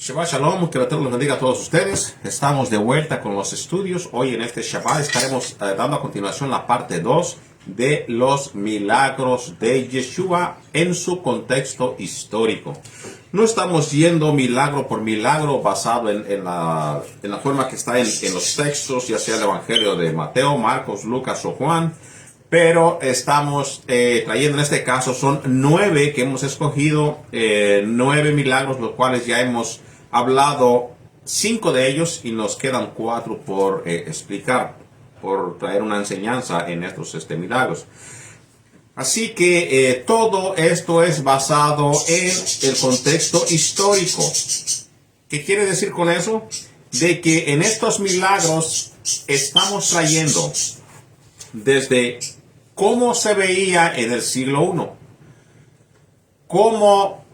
Shabbat Shalom, que Dios los bendiga a todos ustedes. Estamos de vuelta con los estudios. Hoy en este Shabbat estaremos dando a continuación la parte 2 de los milagros de Yeshua en su contexto histórico. No estamos yendo milagro por milagro basado en la forma que está en los textos, ya sea el Evangelio de Mateo, Marcos, Lucas o Juan, pero estamos trayendo en este caso, son 9 que hemos escogido, 9 milagros, los cuales ya hemos hablado 5 de ellos y nos quedan 4 por explicar, por traer una enseñanza en estos milagros. Así que todo esto es basado en el contexto histórico. ¿Qué quiere decir con eso? De que en estos milagros estamos trayendo desde cómo se veía en el siglo I, cómo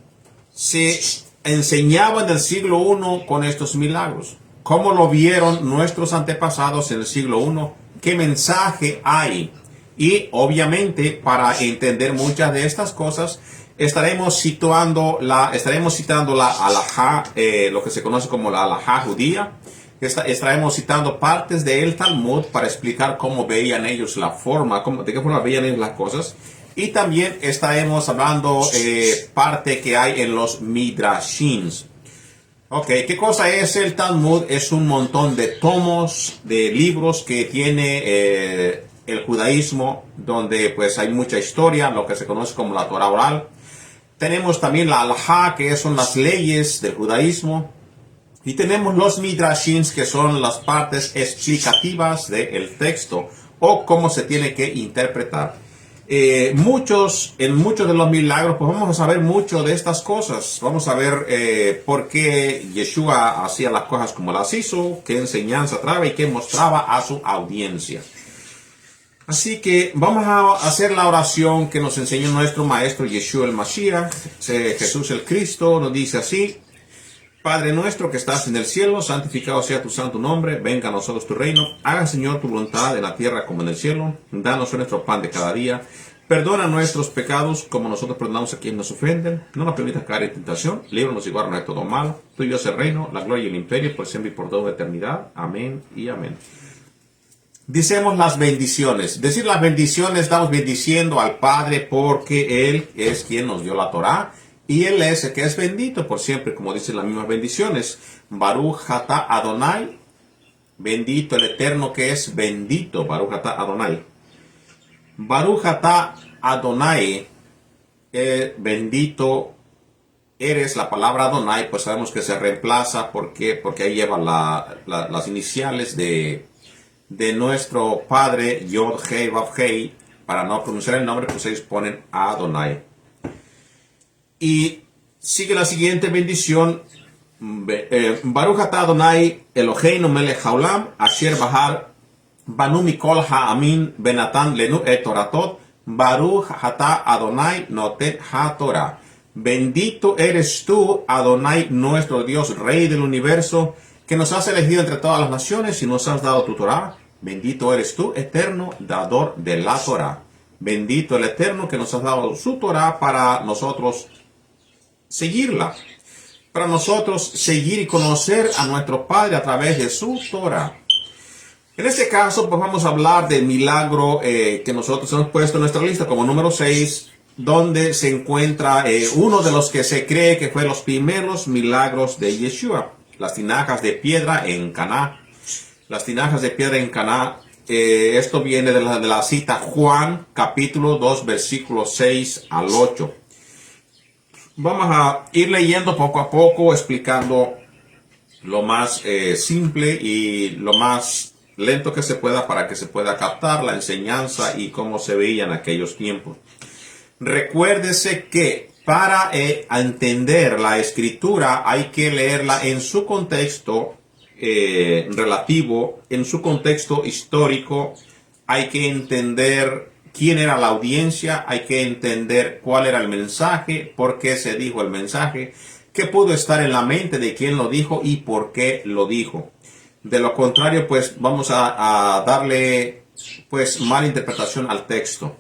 se enseñaba en el siglo I con estos milagros, cómo lo vieron nuestros antepasados en el siglo I, qué mensaje hay. Y obviamente para entender muchas de estas cosas estaremos citando la halajá, lo que se conoce como la halajá judía. Estaremos citando partes del Talmud para explicar cómo veían ellos la forma, de qué forma veían ellos las cosas. Y también estaremos hablando parte que hay en los Midrashins. Ok, ¿qué cosa es el Talmud? Es un montón de tomos, de libros que tiene el judaísmo, donde pues hay mucha historia, lo que se conoce como la Torah oral. Tenemos también la halajá, que son las leyes del judaísmo. Y tenemos los midrashins, que son las partes explicativas del texto o cómo se tiene que interpretar. En muchos de los milagros, pues vamos a saber mucho de estas cosas. Vamos a ver por qué Yeshua hacía las cosas como las hizo, qué enseñanza trae y qué mostraba a su audiencia. Así que vamos a hacer la oración que nos enseñó nuestro maestro Yeshua el Mashiach. Jesús el Cristo nos dice así: Padre nuestro que estás en el cielo, santificado sea tu santo nombre, venga a nosotros tu reino, haga Señor tu voluntad en la tierra como en el cielo, danos nuestro pan de cada día, perdona nuestros pecados como nosotros perdonamos a quienes nos ofenden, no nos permitas caer en tentación, líbranos y guárdanos de todo mal, tuyo es el reino, la gloria y el imperio por siempre y por toda eternidad, amén y amén. Dicemos las bendiciones. Decir las bendiciones, estamos bendiciendo al Padre porque Él es quien nos dio la Torá. Y Él es el que es bendito por siempre, como dicen las mismas bendiciones. Baruch atah Adonai, bendito el Eterno que es bendito. Baruch atah Adonai. Baruch atah Adonai, bendito eres. La palabra Adonai, pues sabemos que se reemplaza porque ahí lleva las iniciales de nuestro Padre, Yod Hei Vav Hei. Para no pronunciar el nombre, pues ellos ponen Adonai. Y sigue la siguiente bendición. Baruch atah Adonai Eloheinu melech haolam asher bahar banu mikol ha'amin benatan lenu et toratot Baruch atah Adonai noten ha'torah. Bendito eres tú, Adonai, nuestro Dios, Rey del universo, que nos has elegido entre todas las naciones y nos has dado tu Torah. Bendito eres tú, eterno, dador de la Torah. Bendito el Eterno que nos has dado su Torah para nosotros seguirla, para nosotros seguir y conocer a nuestro Padre a través de su Torah. En este caso, pues vamos a hablar del milagro que nosotros hemos puesto en nuestra lista como número 6, donde se encuentra uno de los que se cree que fue los primeros milagros de Yeshua, las tinajas de piedra en Caná. Las tinajas de piedra en Caná, esto viene de la cita Juan, capítulo 2, versículos 6 al 8. Vamos a ir leyendo poco a poco, explicando lo más simple y lo más lento que se pueda para que se pueda captar la enseñanza y cómo se veía en aquellos tiempos. Recuérdese que para entender la escritura hay que leerla en su contexto relativo, en su contexto histórico. Hay que entender quién era la audiencia, hay que entender cuál era el mensaje, por qué se dijo el mensaje, qué pudo estar en la mente de quién lo dijo y por qué lo dijo. De lo contrario, pues vamos a darle pues mala interpretación al texto.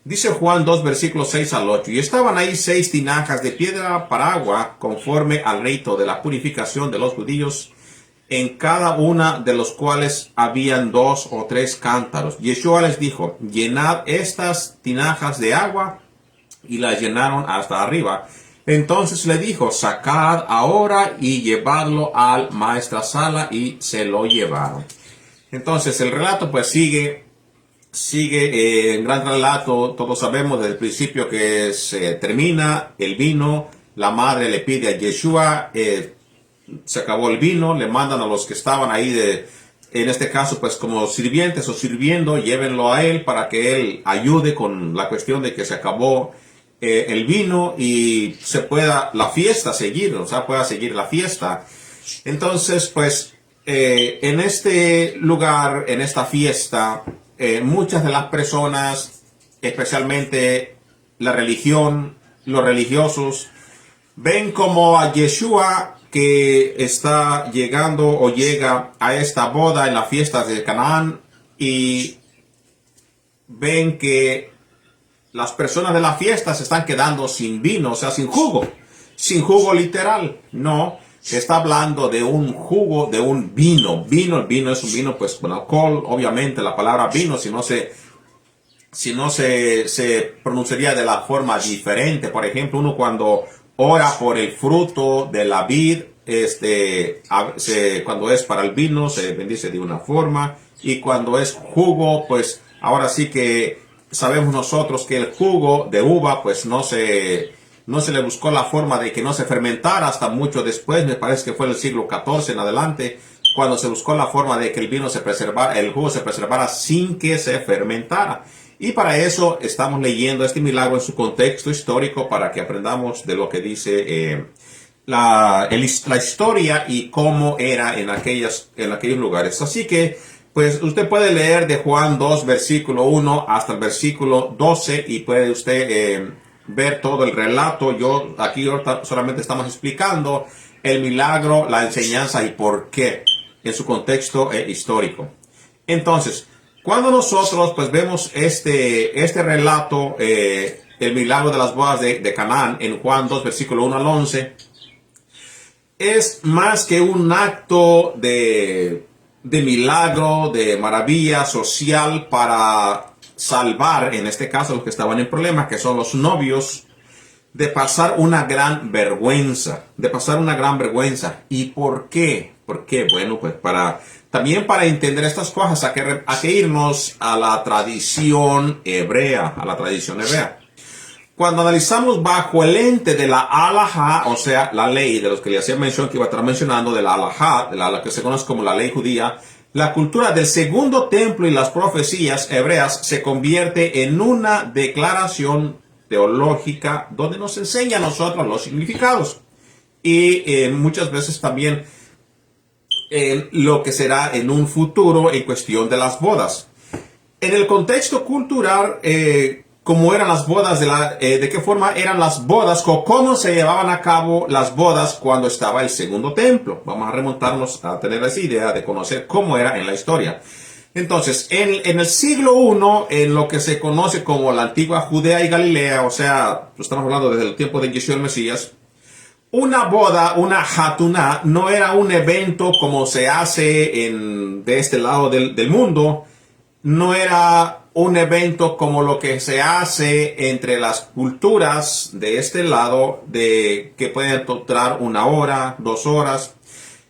Dice Juan 2, versículos 6 al 8. Y estaban ahí 6 tinajas de piedra para agua, conforme al rito de la purificación de los judíos, en cada una de los cuales habían 2 o 3 cántaros. Yeshua les dijo, llenad estas tinajas de agua, y las llenaron hasta arriba. Entonces le dijo, sacad ahora y llevadlo al maestrasala, y se lo llevaron. Entonces el relato pues sigue en gran relato. Todos sabemos desde el principio que se termina el vino. La madre le pide a Yeshua, se acabó el vino, le mandan a los que estaban ahí en este caso pues como sirvientes o sirviendo, llévenlo a él para que él ayude con la cuestión de que se acabó el vino y se pueda la fiesta seguir, o sea, pueda seguir la fiesta. Entonces pues en este lugar, en esta fiesta, muchas de las personas, especialmente la religión, los religiosos, ven como a Yeshua que está llegando o llega a esta boda en las fiestas de Canaán, y ven que las personas de la fiesta se están quedando sin vino, o sea, sin jugo literal. No, se está hablando de un jugo, de un vino. El vino es un vino pues con alcohol, obviamente la palabra vino, si no se pronunciaría de la forma diferente. Por ejemplo, uno cuando ora por el fruto de la vid, cuando es para el vino se bendice de una forma, y cuando es jugo, pues ahora sí que sabemos nosotros que el jugo de uva pues no se le buscó la forma de que no se fermentara hasta mucho después. Me parece que fue el siglo XIV en adelante cuando se buscó la forma de que el jugo se preservara sin que se fermentara. Y para eso estamos leyendo este milagro en su contexto histórico, para que aprendamos de lo que dice la historia y cómo era en aquellos lugares. Así que pues usted puede leer de Juan 2, versículo 1 hasta el versículo 12, y puede usted ver todo el relato. Aquí solamente estamos explicando el milagro, la enseñanza y por qué en su contexto histórico. Entonces, cuando nosotros pues vemos este relato, el milagro de las bodas de Canaán en Juan 2, versículo 1 al 11, es más que un acto de milagro, de maravilla social para salvar, en este caso, los que estaban en problemas, que son los novios, de pasar una gran vergüenza. ¿Y por qué? Bueno, pues también para entender estas cosas hay que irnos a la tradición hebrea, Cuando analizamos bajo el ente de la halajá, o sea, la ley de los que le hacía mención, que iba a estar mencionando, de la halajá, de la que se conoce como la ley judía, la cultura del segundo templo y las profecías hebreas se convierte en una declaración teológica donde nos enseña a nosotros los significados. Y muchas veces también lo que será en un futuro en cuestión de las bodas. En el contexto cultural, cómo eran las bodas, de qué forma eran las bodas, cómo se llevaban a cabo las bodas cuando estaba el segundo templo. Vamos a remontarnos a tener esa idea de conocer cómo era en la historia. Entonces, en el siglo I, en lo que se conoce como la antigua Judea y Galilea, o sea, estamos hablando desde el tiempo de Yeshua el Mesías, una boda, una hatuná, no era un evento como se hace de este lado del mundo. No era un evento como lo que se hace entre las culturas de este lado, que pueden durar 1 hora, 2 horas.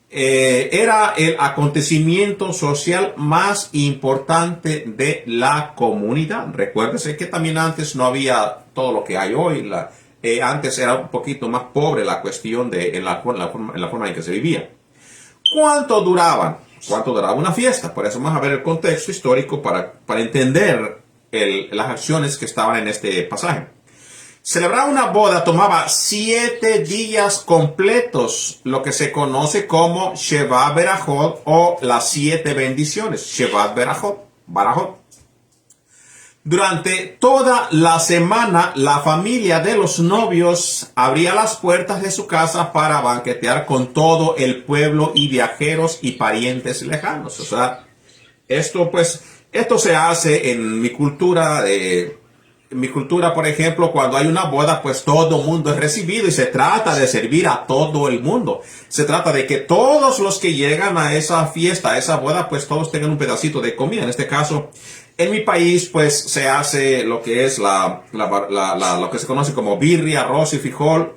Era el acontecimiento social más importante de la comunidad. Recuérdese que también antes no había todo lo que hay hoy. Antes era un poquito más pobre la cuestión en la forma en que se vivía. ¿Cuánto duraba una fiesta? Por eso vamos a ver el contexto histórico para entender las acciones que estaban en este pasaje. Celebrar una boda tomaba 7 días completos, lo que se conoce como Shevat Berajot, o las 7 bendiciones. Shevat Berajot. Durante toda la semana, la familia de los novios abría las puertas de su casa para banquetear con todo el pueblo y viajeros y parientes lejanos. O sea, esto se hace en mi cultura En mi cultura, por ejemplo, cuando hay una boda, pues todo el mundo es recibido y se trata de servir a todo el mundo. Se trata de que todos los que llegan a esa fiesta, a esa boda, pues todos tengan un pedacito de comida. En este caso, en mi país, pues se hace lo que es lo que se conoce como birria, arroz y frijol.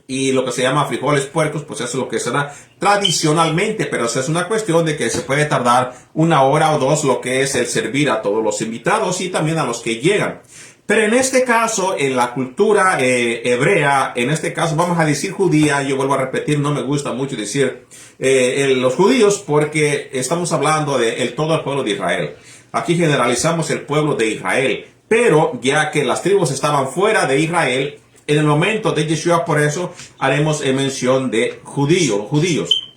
Y lo que se llama frijoles puercos, pues eso es lo que se da tradicionalmente, pero eso es una cuestión de que se puede tardar 1 hora o 2 lo que es el servir a todos los invitados y también a los que llegan. Pero en este caso, en la cultura hebrea, en este caso vamos a decir judía, yo vuelvo a repetir, no me gusta mucho decir los judíos porque estamos hablando de todo el pueblo de Israel. Aquí generalizamos el pueblo de Israel, pero ya que las tribus estaban fuera de Israel, en el momento de Yeshua, por eso haremos mención de judíos.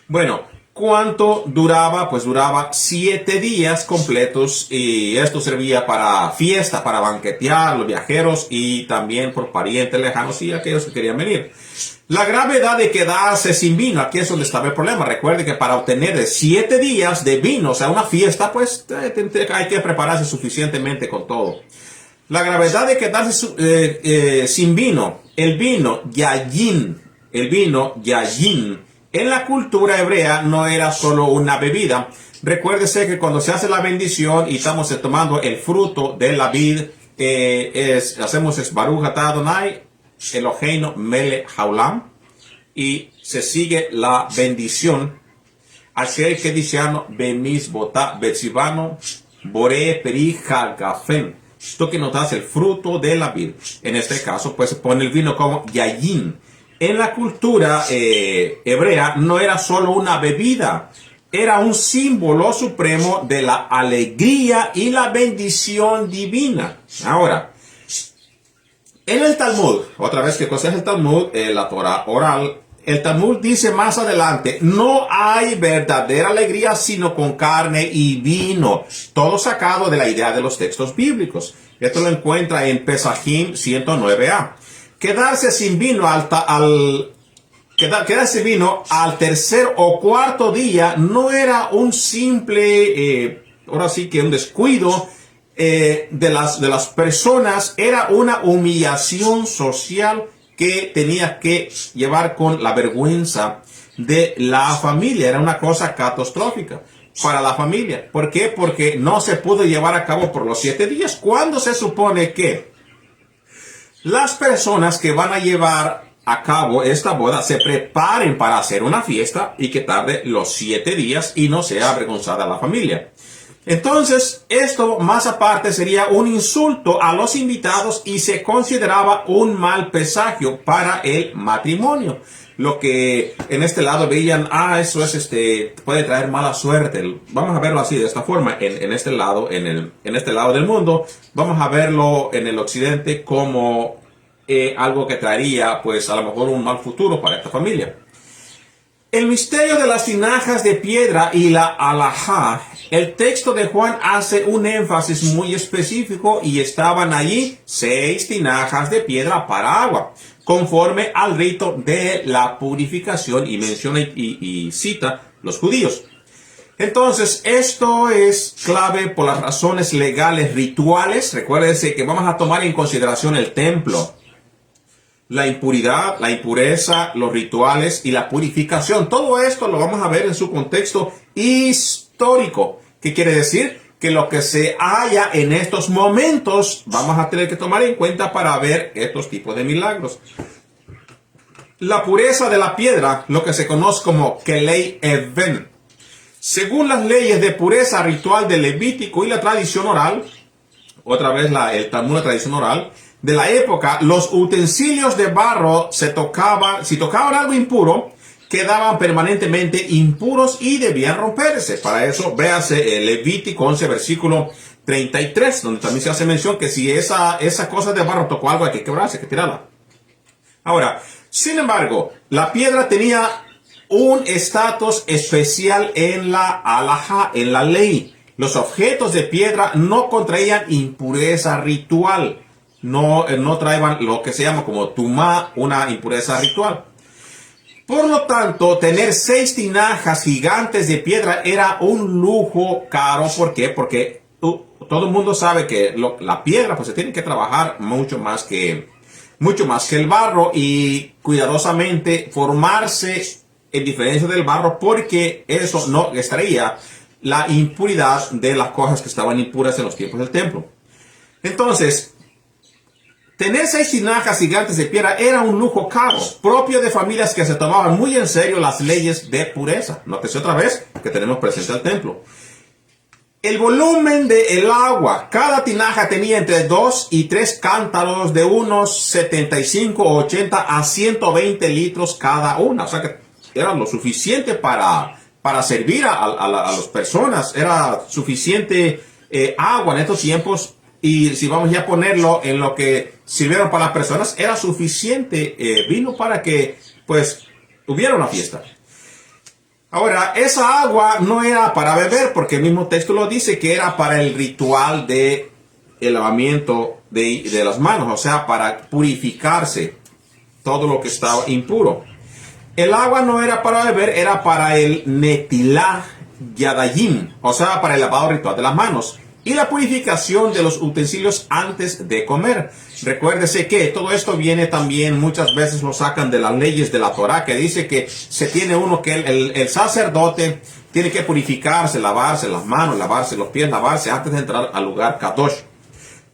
Bueno, ¿cuánto duraba? Pues duraba 7 días completos y esto servía para fiesta, para banquetear los viajeros y también por parientes lejanos y aquellos que querían venir. La gravedad de quedarse sin vino, aquí es donde estaba el problema. Recuerde que para obtener 7 días de vino, o sea, una fiesta, pues hay que prepararse suficientemente con todo. La gravedad de quedarse sin vino, el vino yayin, en la cultura hebrea no era solo una bebida. Recuérdese que cuando se hace la bendición y estamos tomando el fruto de la vid, hacemos es Baruch atah Adonai Eloheinu melech haolam y se sigue la bendición. Asher kedishanu bemizvotah betzivanu boré peri hagafen. Esto que notas el fruto de la vid. En este caso, pues se pone el vino como yayin. En la cultura hebrea no era solo una bebida, era un símbolo supremo de la alegría y la bendición divina. Ahora, en el Talmud, otra vez, ¿qué cosa es el Talmud? La Torah oral. El Talmud dice más adelante, no hay verdadera alegría sino con carne y vino. Todo sacado de la idea de los textos bíblicos. Esto lo encuentra en Pesajim 109a. Quedarse sin vino quedarse vino al tercer o cuarto día no era un simple, ahora sí que un descuido de las personas, era una humillación social que tenía que llevar con la vergüenza de la familia. Era una cosa catastrófica para la familia. ¿Por qué? Porque no se pudo llevar a cabo por los 7 días. ¿Cuándo se supone que las personas que van a llevar a cabo esta boda se preparen para hacer una fiesta y que tarde los 7 días y no sea avergonzada la familia? Entonces, esto más aparte sería un insulto a los invitados y se consideraba un mal presagio para el matrimonio. Lo que en este lado veían, eso es puede traer mala suerte. Vamos a verlo así, de esta forma, en este lado, en este lado del mundo. Vamos a verlo en el occidente como algo que traería, pues, a lo mejor un mal futuro para esta familia. El misterio de las tinajas de piedra y la alajá. El texto de Juan hace un énfasis muy específico y estaban allí 6 tinajas de piedra para agua, conforme al rito de la purificación, y menciona y cita los judíos. Entonces, esto es clave por las razones legales rituales. Recuérdense que vamos a tomar en consideración el templo, la impuridad, la impureza, los rituales y la purificación. Todo esto lo vamos a ver en su contexto histórico. ¿Qué quiere decir? Que lo que se halla en estos momentos vamos a tener que tomar en cuenta para ver estos tipos de milagros. La pureza de la piedra, lo que se conoce como Kelei Even. Según las leyes de pureza ritual del Levítico y la tradición oral, otra vez el Talmud, la tradición oral de la época, los utensilios de barro si tocaban algo impuro, quedaban permanentemente impuros y debían romperse. Para eso, véase el Levítico 11, versículo 33, donde también se hace mención que si esa cosa de barro tocó algo, hay que quebrarse, hay que tirarla. Ahora, sin embargo, la piedra tenía un estatus especial en la alajá, en la ley. Los objetos de piedra no contraían impureza ritual. No traían lo que se llama como tumá, una impureza ritual. Por lo tanto, tener 6 tinajas gigantes de piedra era un lujo caro. ¿Por qué? Porque todo el mundo sabe que la piedra pues se tiene que trabajar mucho más que el barro y cuidadosamente formarse en diferencia del barro, porque eso no extraía la impuridad de las cosas que estaban impuras en los tiempos del templo. Entonces, tener 6 tinajas gigantes de piedra era un lujo caro, propio de familias que se tomaban muy en serio las leyes de pureza. Nótese otra vez que tenemos presente al templo. El volumen del agua. Cada tinaja tenía entre 2 y 3 cántaros de unos 75, 80 a 120 litros cada una. O sea que era lo suficiente para servir a las personas. Era suficiente agua en estos tiempos. Y si vamos ya a ponerlo en lo que sirvieron para las personas, era suficiente vino para que pues hubiera una fiesta. Ahora, esa agua no era para beber, porque el mismo texto lo dice que era para el ritual de el lavamiento de las manos, o sea, para purificarse todo lo que estaba impuro. El agua no era para beber, era para el netilá yadayim, o sea, para el lavado ritual de las manos y la purificación de los utensilios antes de comer. Recuérdese que todo esto viene también, muchas veces lo sacan de las leyes de la Torá, que dice que se tiene uno que el sacerdote tiene que purificarse, lavarse las manos, lavarse los pies, lavarse antes de entrar al lugar Kadosh.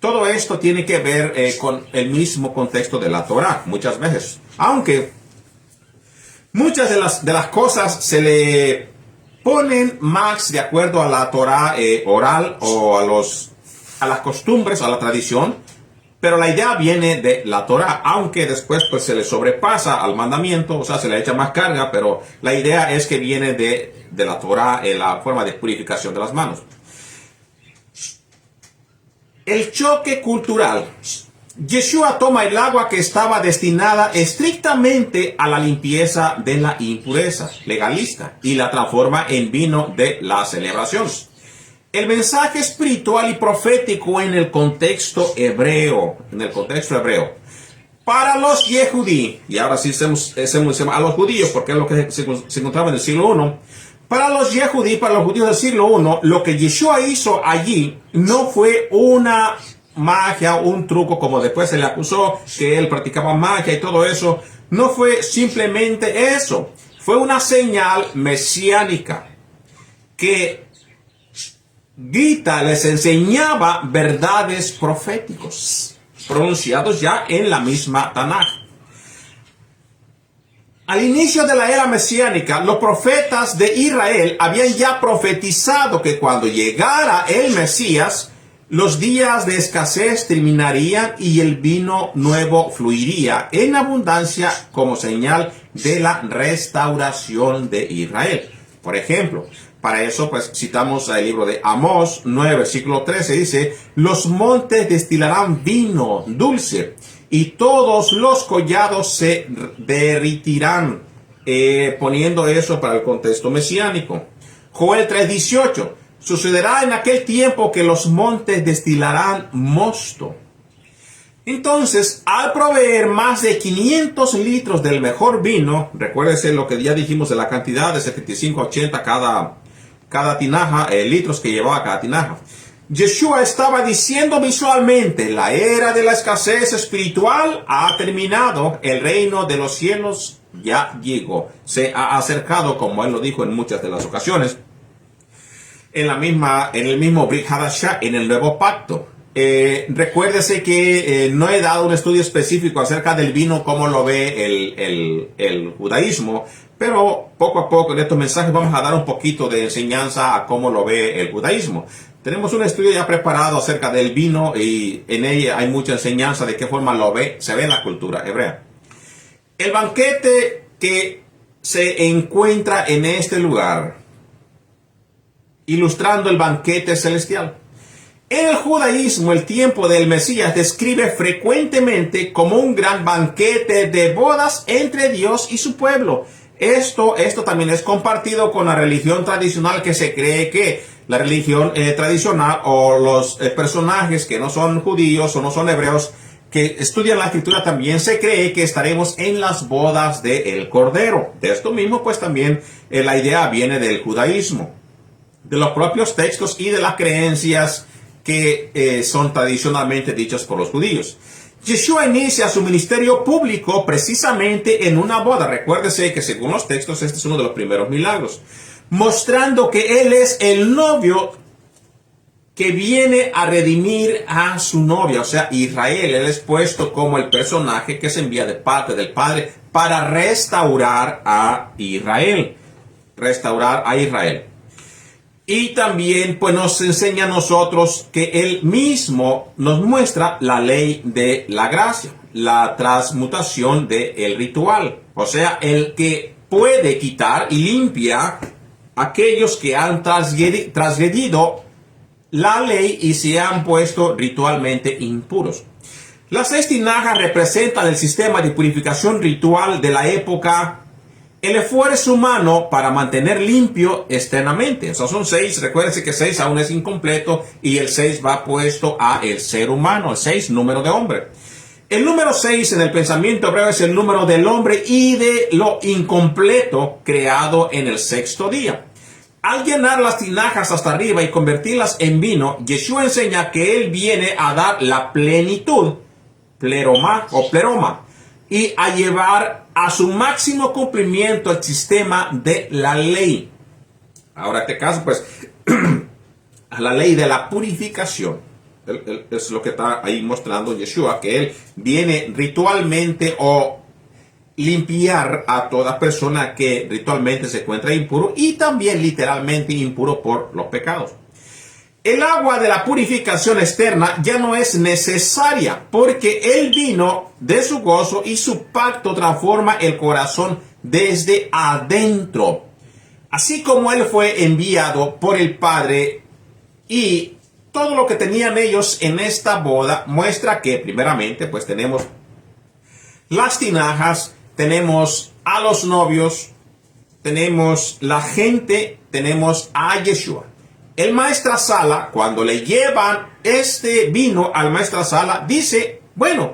Todo esto tiene que ver con el mismo contexto de la Torá, muchas veces. Aunque muchas de las cosas se le ponen más de acuerdo a la Torá oral o a las costumbres, a la tradición, pero la idea viene de la Torá, aunque después pues se le sobrepasa al mandamiento, o sea, se le echa más carga, pero la idea es que viene de la Torá en la forma de purificación de las manos. El choque cultural. Yeshua toma el agua que estaba destinada estrictamente a la limpieza de la impureza legalista y la transforma en vino de la celebración. El mensaje espiritual y profético en el contexto hebreo. Para los Yehudí, y ahora sí a los judíos, porque es lo que se encontraba en el siglo I. Para los Yehudí, para los judíos del siglo I, lo que Yeshua hizo allí no fue una magia, un truco, como después se le acusó que él practicaba magia y todo eso. No fue simplemente eso. Fue una señal mesiánica que les enseñaba verdades proféticos pronunciados ya en la misma Tanaj. Al inicio de la era mesiánica, los profetas de Israel habían ya profetizado que cuando llegara el Mesías, los días de escasez terminarían y el vino nuevo fluiría en abundancia como señal de la restauración de Israel. Por ejemplo, para eso pues citamos el libro de Amós 9, versículo 13, dice: los montes destilarán vino dulce y todos los collados se derretirán, poniendo eso para el contexto mesiánico. Joel 3:18, sucederá en aquel tiempo que los montes destilarán mosto. Entonces, al proveer más de 500 litros del mejor vino, recuérdese lo que ya dijimos de la cantidad de 75 a 80 cada tinaja, litros que llevaba cada tinaja, Yeshua estaba diciendo visualmente: la era de la escasez espiritual ha terminado, el reino de los cielos ya llegó, se ha acercado, como él lo dijo en muchas de las ocasiones, en el mismo Brit Hadashah, en el nuevo pacto. Recuérdese que no he dado un estudio específico acerca del vino, como lo ve el judaísmo, pero poco a poco en estos mensajes vamos a dar un poquito de enseñanza a cómo lo ve el judaísmo. Tenemos un estudio ya preparado acerca del vino y en ella hay mucha enseñanza de qué forma se ve en la cultura hebrea. El banquete que se encuentra en este lugar, ilustrando el banquete celestial. En el judaísmo, el tiempo del Mesías describe frecuentemente como un gran banquete de bodas entre Dios y su pueblo. Esto también es compartido con la religión tradicional, que se cree que la religión tradicional o los personajes que no son judíos o no son hebreos que estudian la escritura, también se cree que estaremos en las bodas del Cordero. De esto mismo pues también la idea viene del judaísmo, de los propios textos y de las creencias que son tradicionalmente dichas por los judíos. Yeshua inicia su ministerio público precisamente en una boda. Recuérdese que según los textos este es uno de los primeros milagros, mostrando que Él es el novio que viene a redimir a su novia, o sea, Israel. Él es puesto como el personaje que se envía de parte del Padre para restaurar a Israel. Restaurar a Israel. Y también pues nos enseña a nosotros que Él mismo nos muestra la ley de la gracia, la transmutación del ritual. O sea, el que puede quitar y limpia a aquellos que han transgredido la ley y se han puesto ritualmente impuros. Las 6 tinajas representan el sistema de purificación ritual de la época, el esfuerzo humano para mantener limpio externamente. O sea, son 6, recuérdense que 6 aún es incompleto y el 6 va puesto a el ser humano, el 6, número de hombre. El número 6 en el pensamiento hebreo es el número del hombre y de lo incompleto creado en el 6º día. Al llenar las tinajas hasta arriba y convertirlas en vino, Yeshua enseña que Él viene a dar la plenitud, pleroma, y a llevar a su máximo cumplimiento el sistema de la ley. Ahora, en este caso, pues, a la ley de la purificación. Es lo que está ahí mostrando Yeshua, que Él viene ritualmente o limpiar a toda persona que ritualmente se encuentra impuro y también literalmente impuro por los pecados. El agua de la purificación externa ya no es necesaria porque el vino de su gozo y su pacto transforma el corazón desde adentro. Así como Él fue enviado por el Padre y todo lo que tenían ellos en esta boda muestra que primeramente pues tenemos las tinajas, tenemos a los novios, tenemos la gente, tenemos a Yeshua. El maestrasala, cuando le llevan este vino al maestrasala, dice, bueno,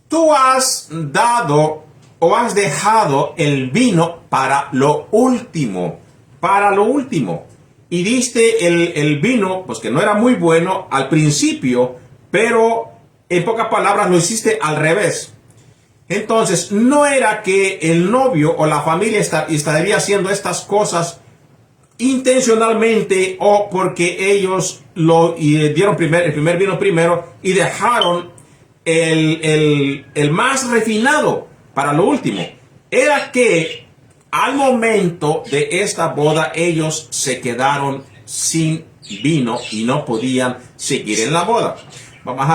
tú has dado o has dejado el vino para lo último, Y diste el vino, pues que no era muy bueno al principio, pero en pocas palabras lo hiciste al revés. Entonces, no era que el novio o la familia estaría haciendo estas cosas intencionalmente o porque ellos lo dieron el primer vino primero y dejaron el más refinado para lo último. Era que al momento de esta boda ellos se quedaron sin vino y no podían seguir en la boda. Vamos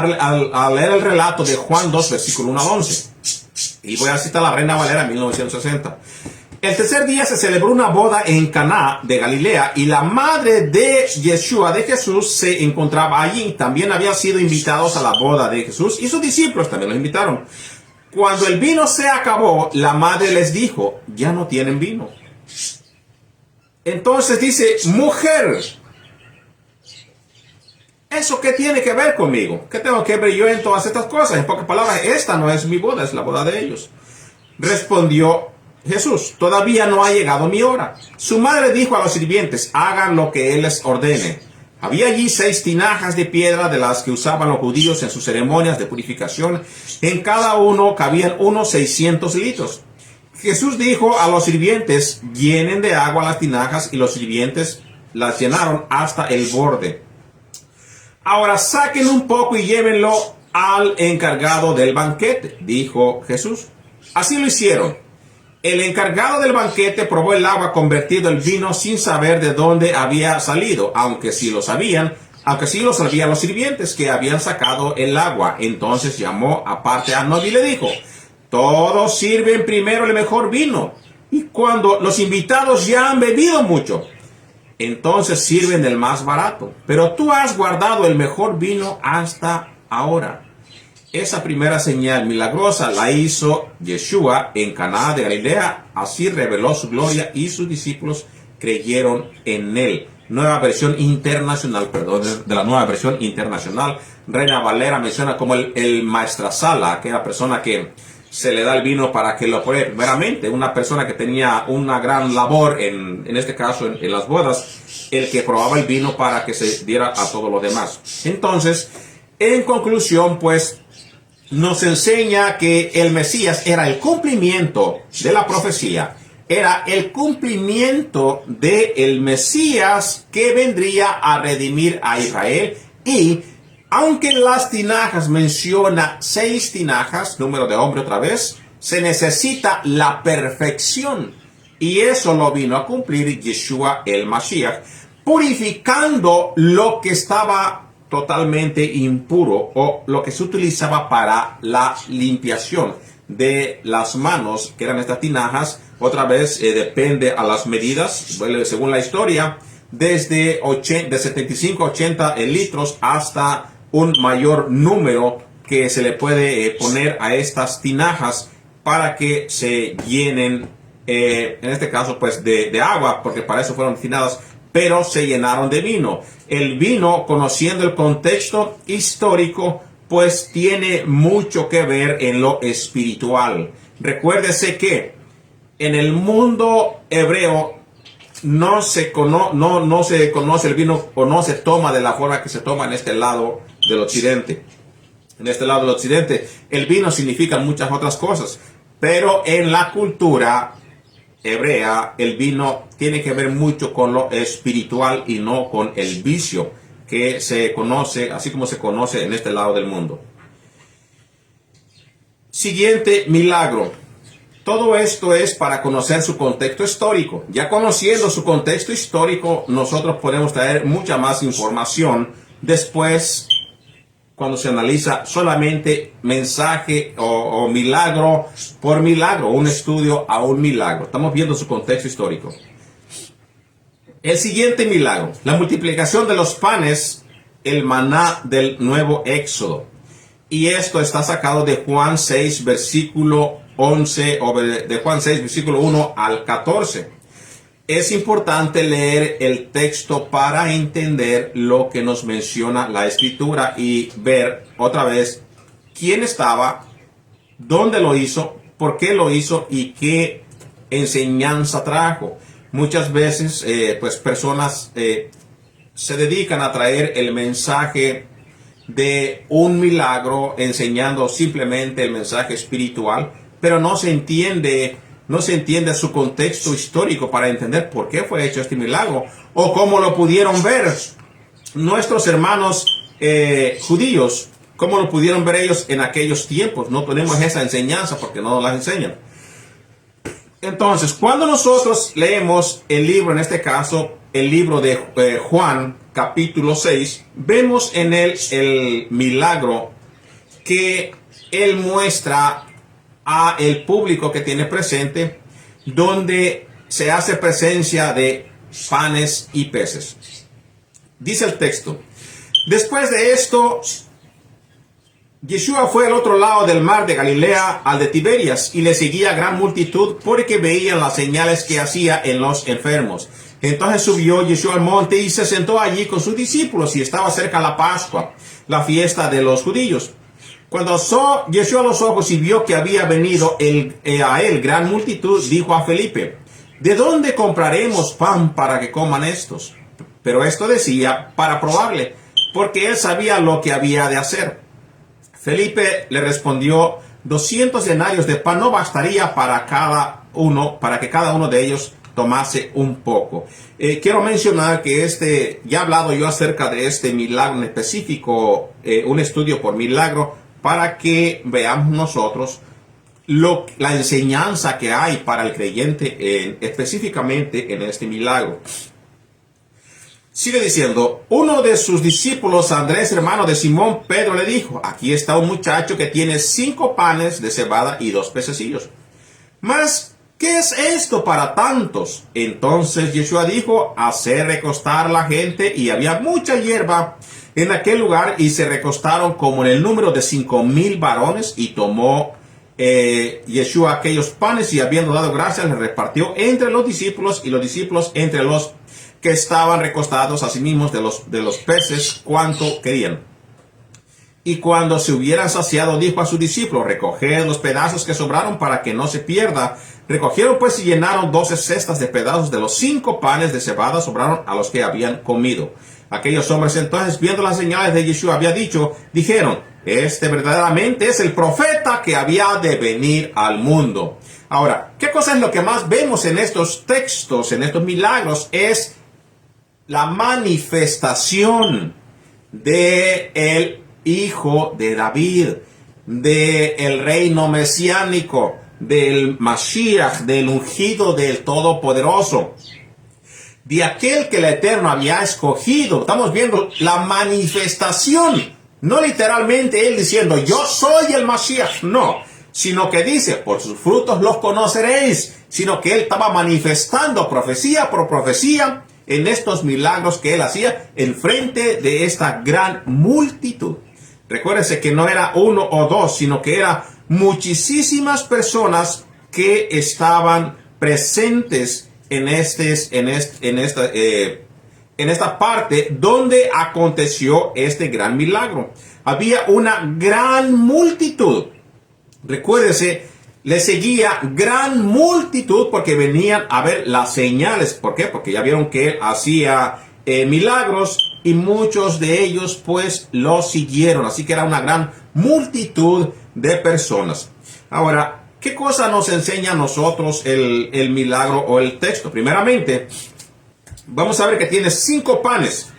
a leer el relato de Juan 2, versículo 1 a 11. Y voy a citar la Reina Valera 1960. El tercer día se celebró una boda en Caná de Galilea y la madre de Yeshua, de Jesús, se encontraba allí. También habían sido invitados a la boda de Jesús y sus discípulos también los invitaron. Cuando el vino se acabó, la madre les dijo, ya no tienen vino. Entonces dice, mujer, ¿eso qué tiene que ver conmigo? ¿Qué tengo que ver yo en todas estas cosas? En pocas palabras, esta no es mi boda, es la boda de ellos. Respondió Jesús, todavía no ha llegado mi hora. Su madre dijo a los sirvientes, hagan lo que Él les ordene. Había allí 6 tinajas de piedra de las que usaban los judíos en sus ceremonias de purificación. En cada uno cabían unos 600 litros. Jesús dijo a los sirvientes, llenen de agua las tinajas, y los sirvientes las llenaron hasta el borde. Ahora saquen un poco y llévenlo al encargado del banquete, dijo Jesús. Así lo hicieron. El encargado del banquete probó el agua convertido en vino sin saber de dónde había salido, aunque sí lo sabían los sirvientes que habían sacado el agua. Entonces llamó aparte al novio y le dijo, todos sirven primero el mejor vino, y cuando los invitados ya han bebido mucho, entonces sirven el más barato. Pero tú has guardado el mejor vino hasta ahora. Esa primera señal milagrosa la hizo Yeshua en Caná de Galilea. Así reveló su gloria y sus discípulos creyeron en Él. Nueva versión internacional, de la nueva versión internacional. Reina Valera menciona como el maestrasala, aquella persona que se le da el vino para que lo pruebe. Primeramente, una persona que tenía una gran labor, en este caso en las bodas, el que probaba el vino para que se diera a todos los demás. Entonces, en conclusión, pues, nos enseña que el Mesías era el cumplimiento de la profecía, era el cumplimiento del Mesías que vendría a redimir a Israel. Y aunque las tinajas menciona 6 tinajas, número de hombre otra vez, se necesita la perfección. Y eso lo vino a cumplir Yeshua el Mashiach, purificando lo que estaba totalmente impuro o lo que se utilizaba para la limpiación de las manos, que eran estas tinajas. Otra vez depende a las medidas, según la historia, desde de 75 a 80 litros hasta un mayor número que se le puede poner a estas tinajas para que se llenen, en este caso pues de agua, porque para eso fueron destinadas, pero se llenaron de vino. El vino, conociendo el contexto histórico, pues tiene mucho que ver en lo espiritual. Recuérdese que en el mundo hebreo no se conoce el vino, o no se toma de la forma que se toma en este lado del occidente. En este lado del occidente, el vino significa muchas otras cosas, pero en la cultura hebrea, el vino tiene que ver mucho con lo espiritual y no con el vicio que se conoce, así como se conoce en este lado del mundo. Siguiente milagro. Todo esto es para conocer su contexto histórico. Ya conociendo su contexto histórico, nosotros podemos traer mucha más información después, cuando se analiza solamente mensaje o milagro por milagro, un estudio a un milagro. Estamos viendo su contexto histórico. El siguiente milagro, la multiplicación de los panes, el maná del nuevo Éxodo. Y esto está sacado de Juan 6, versículo 11, o de Juan 6, versículo 1 al 14. Es importante leer el texto para entender lo que nos menciona la Escritura y ver otra vez quién estaba, dónde lo hizo, por qué lo hizo y qué enseñanza trajo. Muchas veces, pues personas se dedican a traer el mensaje de un milagro, enseñando simplemente el mensaje espiritual, pero no se entiende su contexto histórico para entender por qué fue hecho este milagro o cómo lo pudieron ver nuestros hermanos judíos, cómo lo pudieron ver ellos en aquellos tiempos. No tenemos esa enseñanza porque no nos la enseñan. Entonces, cuando nosotros leemos el libro, en este caso, el libro de Juan, capítulo 6, vemos en él el milagro que él muestra a el público que tiene presente, donde se hace presencia de panes y peces. Dice el texto: después de esto, Yeshua fue al otro lado del mar de Galilea, al de Tiberias, y le seguía gran multitud porque veían las señales que hacía en los enfermos. Entonces subió Yeshua al monte y se sentó allí con sus discípulos, y estaba cerca la Pascua, la fiesta de los judíos. Cuando alzó Yeshua los ojos y vio que había venido a él gran multitud, dijo a Felipe: ¿de dónde compraremos pan para que coman estos? Pero esto decía para probarle, porque él sabía lo que había de hacer. Felipe le respondió: 200 denarios de pan no bastaría para que cada uno de ellos tomase un poco. Quiero mencionar que ya he hablado yo acerca de este milagro en específico, un estudio por milagro, para que veamos nosotros la enseñanza que hay para el creyente específicamente en este milagro. Sigue diciendo: uno de sus discípulos, Andrés, hermano de Simón Pedro, le dijo: aquí está un muchacho que tiene 5 panes de cebada y 2 pececillos. Mas, ¿qué es esto para tantos? Entonces Yeshua dijo: hacer recostar la gente, y había mucha hierba en aquel lugar, y se recostaron como en el número de 5,000 varones, y tomó Yeshua aquellos panes, y habiendo dado gracias, les repartió entre los discípulos, y los discípulos entre los que estaban recostados, asimismo de los peces, cuanto querían. Y cuando se hubieran saciado, dijo a sus discípulos: recoged los pedazos que sobraron para que no se pierda. Recogieron pues y llenaron 12 cestas de pedazos de los 5 panes de cebada sobraron a los que habían comido. Aquellos hombres entonces, viendo las señales de Yeshua había dicho, dijeron: este verdaderamente es el profeta que había de venir al mundo. Ahora, ¿qué cosa es lo que más vemos en estos textos, en estos milagros? Es la manifestación de el Hijo de David, del reino mesiánico, del Mashiach, del ungido del Todopoderoso, de aquel que el Eterno había escogido. Estamos viendo la manifestación, no literalmente él diciendo yo soy el Mashiach, no, sino que dice por sus frutos los conoceréis, sino que él estaba manifestando profecía por profecía en estos milagros que él hacía en frente de esta gran multitud. Recuérdense que no era uno o dos, sino que eran muchísimas personas que estaban presentes en esta parte donde aconteció este gran milagro. Había una gran multitud. Recuérdense, le seguía gran multitud porque venían a ver las señales. ¿Por qué? Porque ya vieron que él hacía milagros y muchos de ellos pues lo siguieron. Así que era una gran multitud de personas. Ahora, ¿qué cosa nos enseña a nosotros el milagro o el texto? Primeramente, vamos a ver que tiene 5 panes.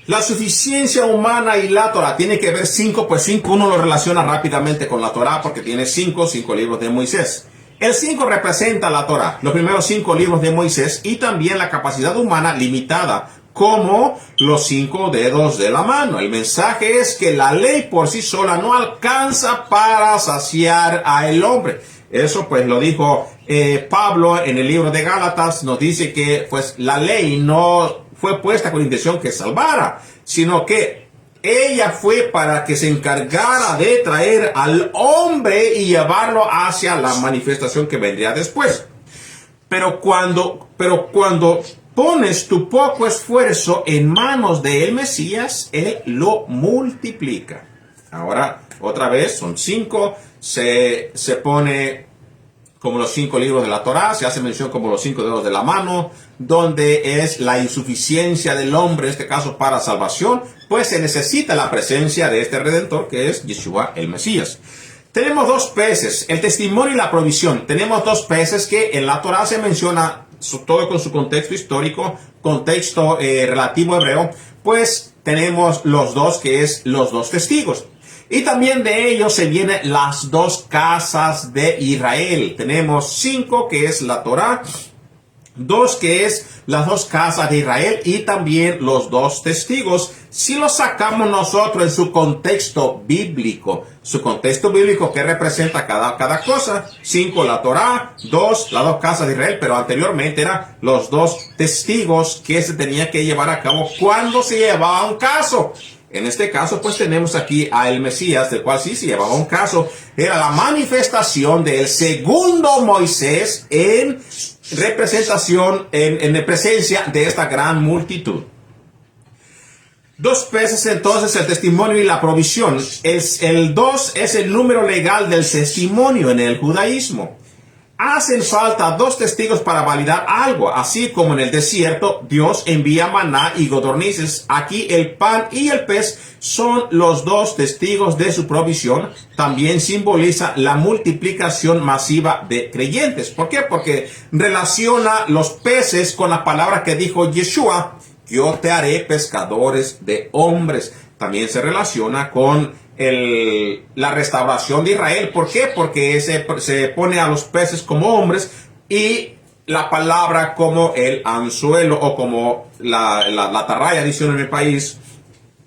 La suficiencia humana y la Torah tiene que ver 5, pues 5 uno lo relaciona rápidamente con la Torah porque tiene 5 libros de Moisés. El 5 representa la Torah, los primeros 5 libros de Moisés, y también la capacidad humana limitada, como los 5 dedos de la mano. El mensaje es que la ley por sí sola no alcanza para saciar al hombre. Eso pues lo dijo Pablo en el libro de Gálatas. Nos dice que pues la ley no fue puesta con intención que salvara, sino que ella fue para que se encargara de traer al hombre y llevarlo hacia la manifestación que vendría después. Pero cuando pones tu poco esfuerzo en manos del Mesías, él lo multiplica. Ahora, otra vez, son 5, se pone como los 5 libros de la Torá, se hace mención como los 5 dedos de la mano, donde es la insuficiencia del hombre, en este caso para salvación, pues se necesita la presencia de este Redentor, que es Yeshua el Mesías. Tenemos 2 peces, el testimonio y la provisión. Tenemos 2 peces que en la Torá se menciona, todo con su contexto histórico, contexto relativo hebreo, pues tenemos los 2 que es los 2 testigos. Y también de ellos se vienen las 2 casas de Israel. Tenemos 5 que es la Torá, 2 que es las 2 casas de Israel y también los 2 testigos. Si lo sacamos nosotros en su contexto bíblico que representa cada cosa, 5 la Torá, 2 las 2 casas de Israel, pero anteriormente eran los 2 testigos que se tenía que llevar a cabo cuando se llevaba un caso. En este caso, pues tenemos aquí a el Mesías, del cual sí se llevaba un caso. Era la manifestación del segundo Moisés en representación, en presencia de esta gran multitud. 2 peces entonces, el testimonio y la provisión. El 2 es el número legal del testimonio en el judaísmo. Hacen falta 2 testigos para validar algo, así como en el desierto Dios envía maná y codornices. Aquí el pan y el pez son los 2 testigos de su provisión. También simboliza la multiplicación masiva de creyentes. ¿Por qué? Porque relaciona los peces con la palabra que dijo Yeshua: yo te haré pescadores de hombres. También se relaciona con la restauración de Israel. ¿Por qué? Porque se pone a los peces como hombres y la palabra como el anzuelo o como la atarraya, dicen en el país,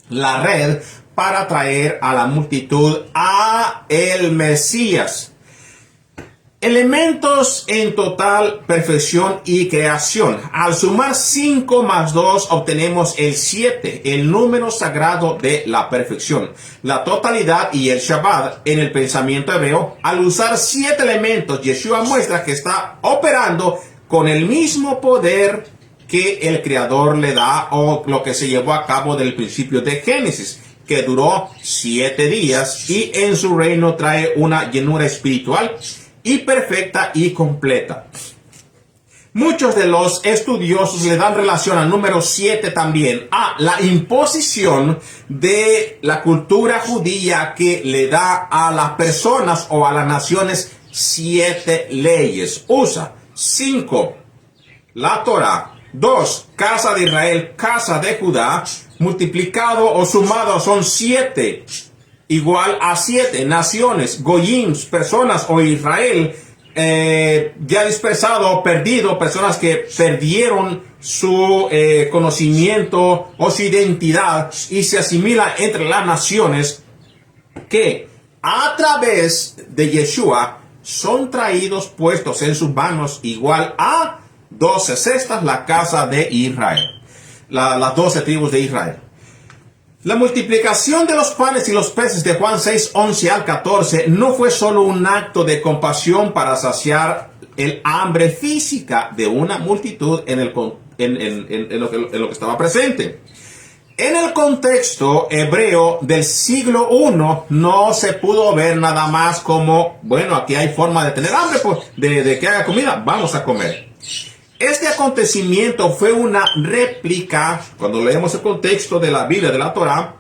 la red, para traer a la multitud a el Mesías. Elementos en total perfección y creación. Al sumar 5 más 2 obtenemos el 7, el número sagrado de la perfección. La totalidad y el Shabbat en el pensamiento hebreo. Al usar 7 elementos, Yeshua muestra que está operando con el mismo poder que el Creador le da, o lo que se llevó a cabo del principio de Génesis, que duró 7 días y en su reino trae una llenura espiritual y perfecta y completa. Muchos de los estudiosos le dan relación al número 7 también a la imposición de la cultura judía que le da a las personas o a las naciones 7 leyes. Usa 5, la Torah, 2, casa de Israel, casa de Judá, multiplicado o sumado son 7, igual a 7 naciones, goyim, personas o Israel, ya dispersado, perdido, personas que perdieron su conocimiento o su identidad y se asimilan entre las naciones que a través de Yeshua son traídos, puestos en sus manos, igual a 12 cestas, la casa de Israel, las 12 tribus de Israel. La multiplicación de los panes y los peces de Juan 6, 11 al 14 no fue solo un acto de compasión para saciar el hambre física de una multitud en lo que estaba presente. En el contexto hebreo del siglo I no se pudo ver nada más como, bueno, aquí hay forma de tener hambre, pues, de que haya comida, vamos a comer. Este acontecimiento fue una réplica, cuando leemos el contexto de la Biblia, de la Torah,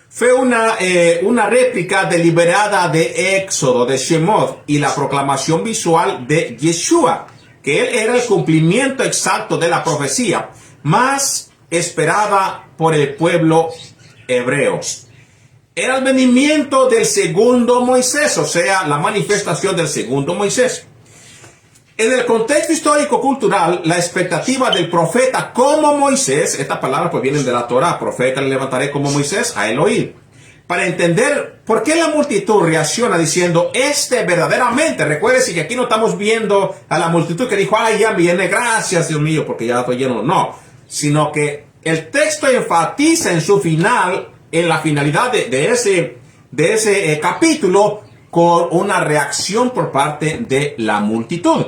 fue una réplica deliberada de Éxodo, de Shemot, y la proclamación visual de Yeshua, que él era el cumplimiento exacto de la profecía, más esperada por el pueblo hebreo. Era el venimiento del segundo Moisés, o sea, la manifestación del segundo Moisés. En el contexto histórico-cultural, la expectativa del profeta como Moisés, estas palabras pues vienen de la Torah, profeta le levantaré como Moisés, a él oír. Para entender por qué la multitud reacciona diciendo, verdaderamente, recuérdese que aquí no estamos viendo a la multitud que dijo, ay, ya viene, gracias Dios mío, porque ya estoy lleno, no. Sino que el texto enfatiza en su final, en la finalidad de ese capítulo, con una reacción por parte de la multitud.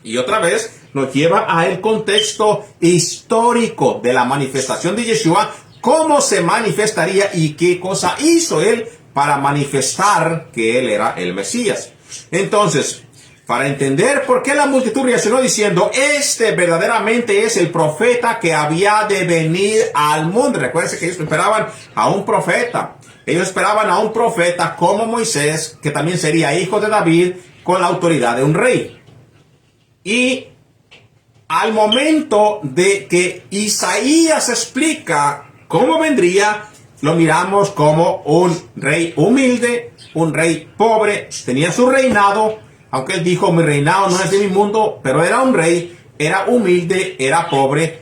Y otra vez nos lleva al contexto histórico de la manifestación de Yeshua, cómo se manifestaría y qué cosa hizo él para manifestar que él era el Mesías. Entonces, para entender por qué la multitud reaccionó diciendo, verdaderamente es el profeta que había de venir al mundo. Recuerden que ellos esperaban a un profeta. Ellos esperaban a un profeta como Moisés, que también sería hijo de David, con la autoridad de un rey. Y al momento de que Isaías explica cómo vendría, lo miramos como un rey humilde, un rey pobre, tenía su reinado, aunque él dijo, mi reinado no es de mi mundo, pero era un rey, era humilde, era pobre.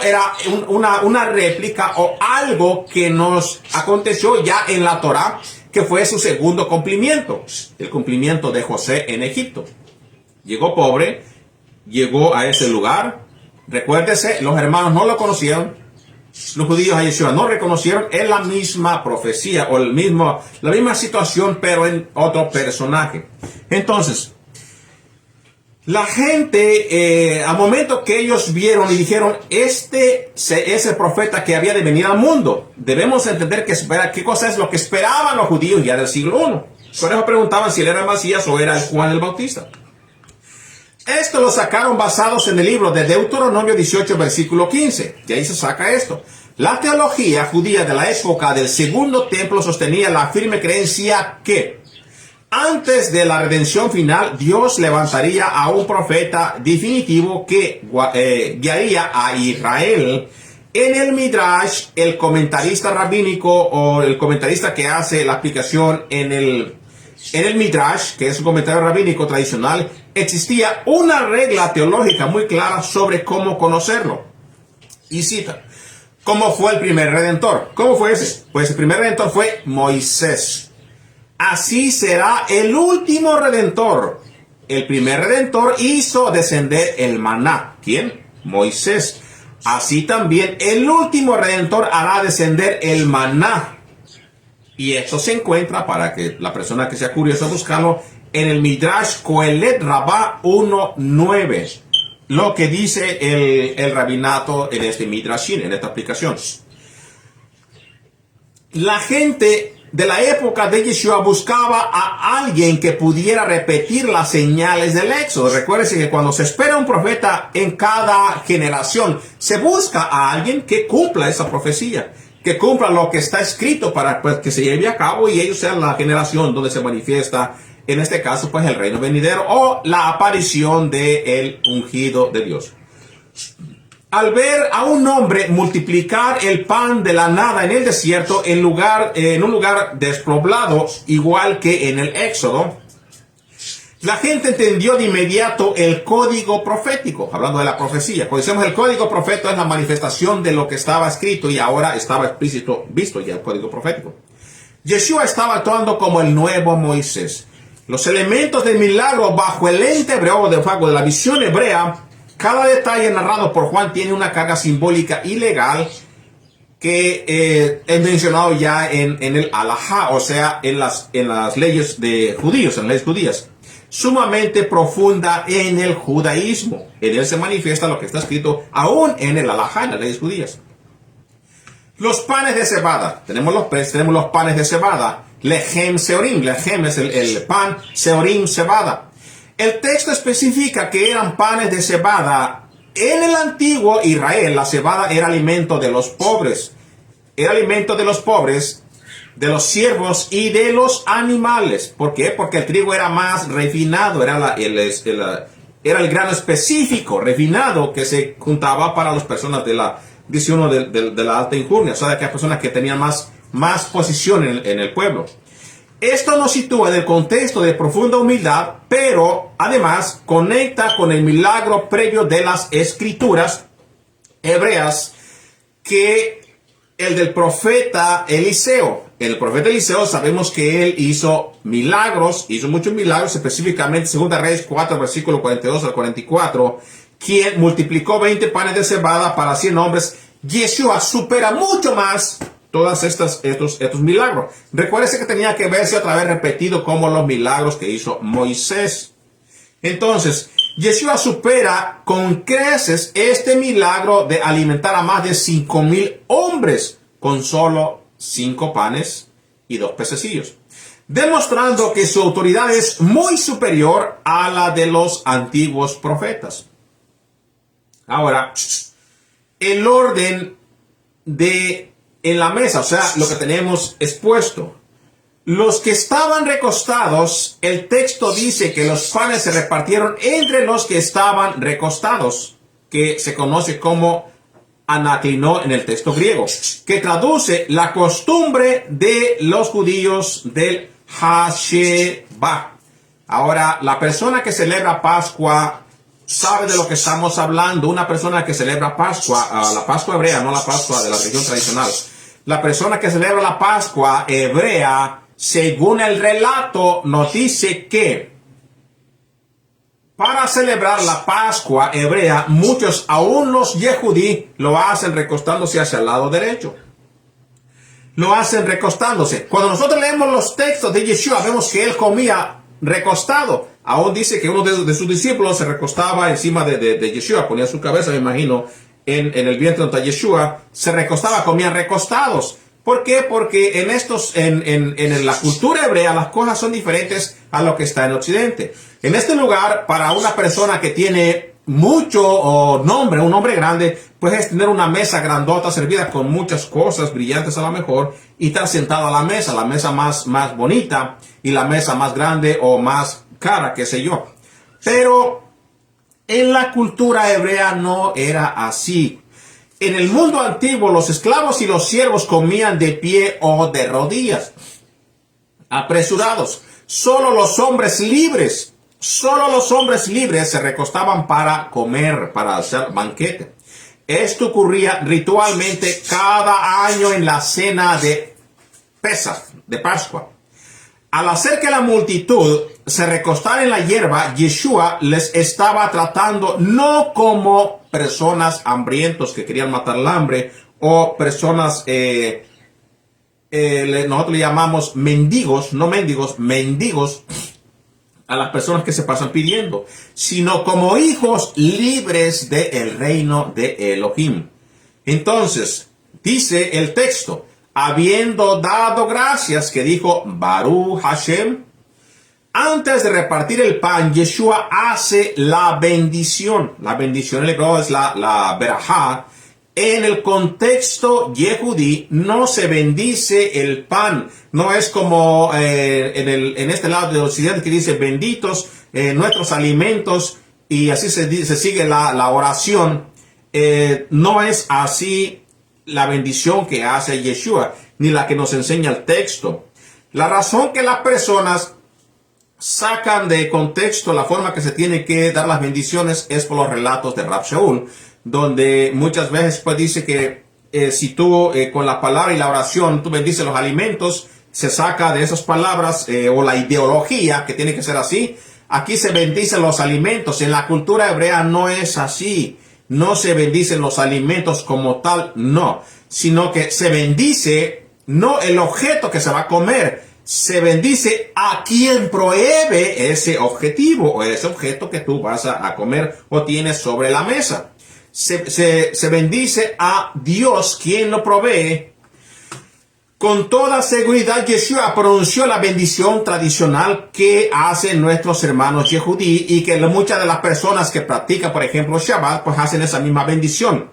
Era una réplica o algo que nos aconteció ya en la Torah, que fue su segundo cumplimiento, el cumplimiento de José en Egipto. Llegó pobre, llegó a ese lugar. Recuérdese, los hermanos no lo conocieron. Los judíos a Yeshua no reconocieron. Es la misma profecía o la misma situación, pero en otro personaje. Entonces, la gente, al momento que ellos vieron y dijeron, es el profeta que había de venir al mundo, debemos entender qué cosa es lo que esperaban los judíos ya del siglo I. Por eso preguntaban si él era el Mesías o era el Juan el Bautista. Esto lo sacaron basados en el libro de Deuteronomio 18, versículo 15. De ahí se saca esto. La teología judía de la época del segundo templo sostenía la firme creencia que antes de la redención final, Dios levantaría a un profeta definitivo que guiaría a Israel. En el Midrash, el comentarista rabínico o el comentarista que hace la aplicación en el Midrash, que es un comentario rabínico tradicional, existía una regla teológica muy clara sobre cómo conocerlo. Y cita, ¿cómo fue el primer redentor? ¿Cómo fue ese? Pues el primer redentor fue Moisés. Así será el último redentor. El primer redentor hizo descender el maná. ¿Quién? Moisés. Así también el último redentor hará descender el maná. Y esto se encuentra, para que la persona que sea curiosa buscarlo, en el Midrash Kohelet Rabbah 1.9. Lo que dice el rabinato en este Midrash, en esta aplicación. La gente de la época de Yeshua buscaba a alguien que pudiera repetir las señales del Éxodo. Recuérdense que cuando se espera un profeta en cada generación, se busca a alguien que cumpla esa profecía, que cumpla lo que está escrito para pues, que se lleve a cabo y ellos sean la generación donde se manifiesta, en este caso, pues el reino venidero o la aparición del ungido de Dios. Al ver a un hombre multiplicar el pan de la nada en el desierto en un lugar despoblado, igual que en el Éxodo, la gente entendió de inmediato el código profético, hablando de la profecía. Cuando decimos el código profético es la manifestación de lo que estaba escrito y ahora estaba explícito, visto ya el código profético. Yeshua estaba actuando como el nuevo Moisés. Los elementos del milagro bajo el lente hebreo de la visión hebrea. Cada detalle narrado por Juan tiene una carga simbólica y legal que es mencionado ya en el halajá, o sea, en las leyes de judíos, en las leyes judías, sumamente profunda en el judaísmo. En él se manifiesta lo que está escrito aún en el halajá, en las leyes judías. Los panes de cebada, tenemos los panes de cebada, lejem seorim, lejem es el pan, seorim cebada. El texto especifica que eran panes de cebada. En el antiguo Israel, la cebada era alimento de los pobres. Era alimento de los pobres, de los siervos y de los animales. ¿Por qué? Porque el trigo era más refinado. Era el grano específico, refinado, que se juntaba para las personas de la, dice uno, de la alta injurnia. O sea, de aquellas personas que tenían más posición en el pueblo. Esto nos sitúa en el contexto de profunda humildad, pero además conecta con el milagro previo de las escrituras hebreas, que el del profeta Eliseo. El profeta Eliseo sabemos que él hizo milagros, hizo muchos milagros, específicamente 2 Reyes 4, versículo 42 al 44, quien multiplicó 20 panes de cebada para 100 hombres. Yeshua supera mucho más todos estos milagros. Recuérdese que tenía que verse otra vez repetido como los milagros que hizo Moisés. Entonces, Yeshua supera con creces este milagro de alimentar a más de 5,000 hombres con solo 5 panes y 2 pececillos, demostrando que su autoridad es muy superior a la de los antiguos profetas. Ahora, el orden en la mesa, o sea, lo que tenemos expuesto. Los que estaban recostados, el texto dice que los panes se repartieron entre los que estaban recostados, que se conoce como anaklinó en el texto griego, que traduce la costumbre de los judíos del Hasheba. Ahora, la persona que celebra Pascua sabe de lo que estamos hablando. Una persona que celebra Pascua, la Pascua hebrea, no la Pascua de la religión tradicional. La persona que celebra la Pascua hebrea, según el relato, nos dice que para celebrar la Pascua hebrea, muchos, aún los yehudí, lo hacen recostándose hacia el lado derecho. Lo hacen recostándose. Cuando nosotros leemos los textos de Yeshua, vemos que él comía recostado. Aún dice que uno de sus discípulos se recostaba encima de Yeshua, ponía su cabeza, me imagino, en el vientre de Yeshua, se recostaba, comían recostados. ¿Por qué? Porque en la cultura hebrea las cosas son diferentes a lo que está en Occidente. En este lugar, para una persona que tiene mucho nombre, un nombre grande, pues es tener una mesa grandota servida con muchas cosas brillantes a lo mejor y estar sentado a la mesa más bonita y la mesa más grande o más cara, qué sé yo. Pero en la cultura hebrea no era así. En el mundo antiguo, los esclavos y los siervos comían de pie o de rodillas, apresurados. Solo los hombres libres se recostaban para comer, para hacer banquete. Esto ocurría ritualmente cada año en la cena de Pesaj, de Pascua. Al hacer que la multitud se recostara en la hierba, Yeshua les estaba tratando no como personas hambrientos que querían matar el hambre o personas, nosotros le llamamos mendigos, no mendigos, mendigos a las personas que se pasan pidiendo, sino como hijos libres del reino de Elohim. Entonces, dice el texto, habiendo dado gracias, que dijo Baruch Hashem. Antes de repartir el pan, Yeshua hace la bendición. La bendición en hebreo es la berajá. En el contexto yehudí no se bendice el pan. No es como en este lado del occidente que dice benditos nuestros alimentos y así se sigue la oración. No es así la bendición que hace Yeshua, ni la que nos enseña el texto. La razón que las personas sacan de contexto la forma que se tiene que dar las bendiciones es por los relatos de Rab Shaul, donde muchas veces pues dice que si tú con la palabra y la oración tú bendices los alimentos, se saca de esas palabras o la ideología que tiene que ser así. Aquí se bendicen los alimentos. En la cultura hebrea no es así. No se bendicen los alimentos como tal, no. Sino que se bendice no el objeto que se va a comer. Se bendice a quien prohíbe ese objetivo o ese objeto que tú vas a comer o tienes sobre la mesa. Se bendice a Dios quien lo provee. Con toda seguridad, Yeshua pronunció la bendición tradicional que hacen nuestros hermanos yehudí y que muchas de las personas que practican, por ejemplo, Shabbat, pues hacen esa misma bendición.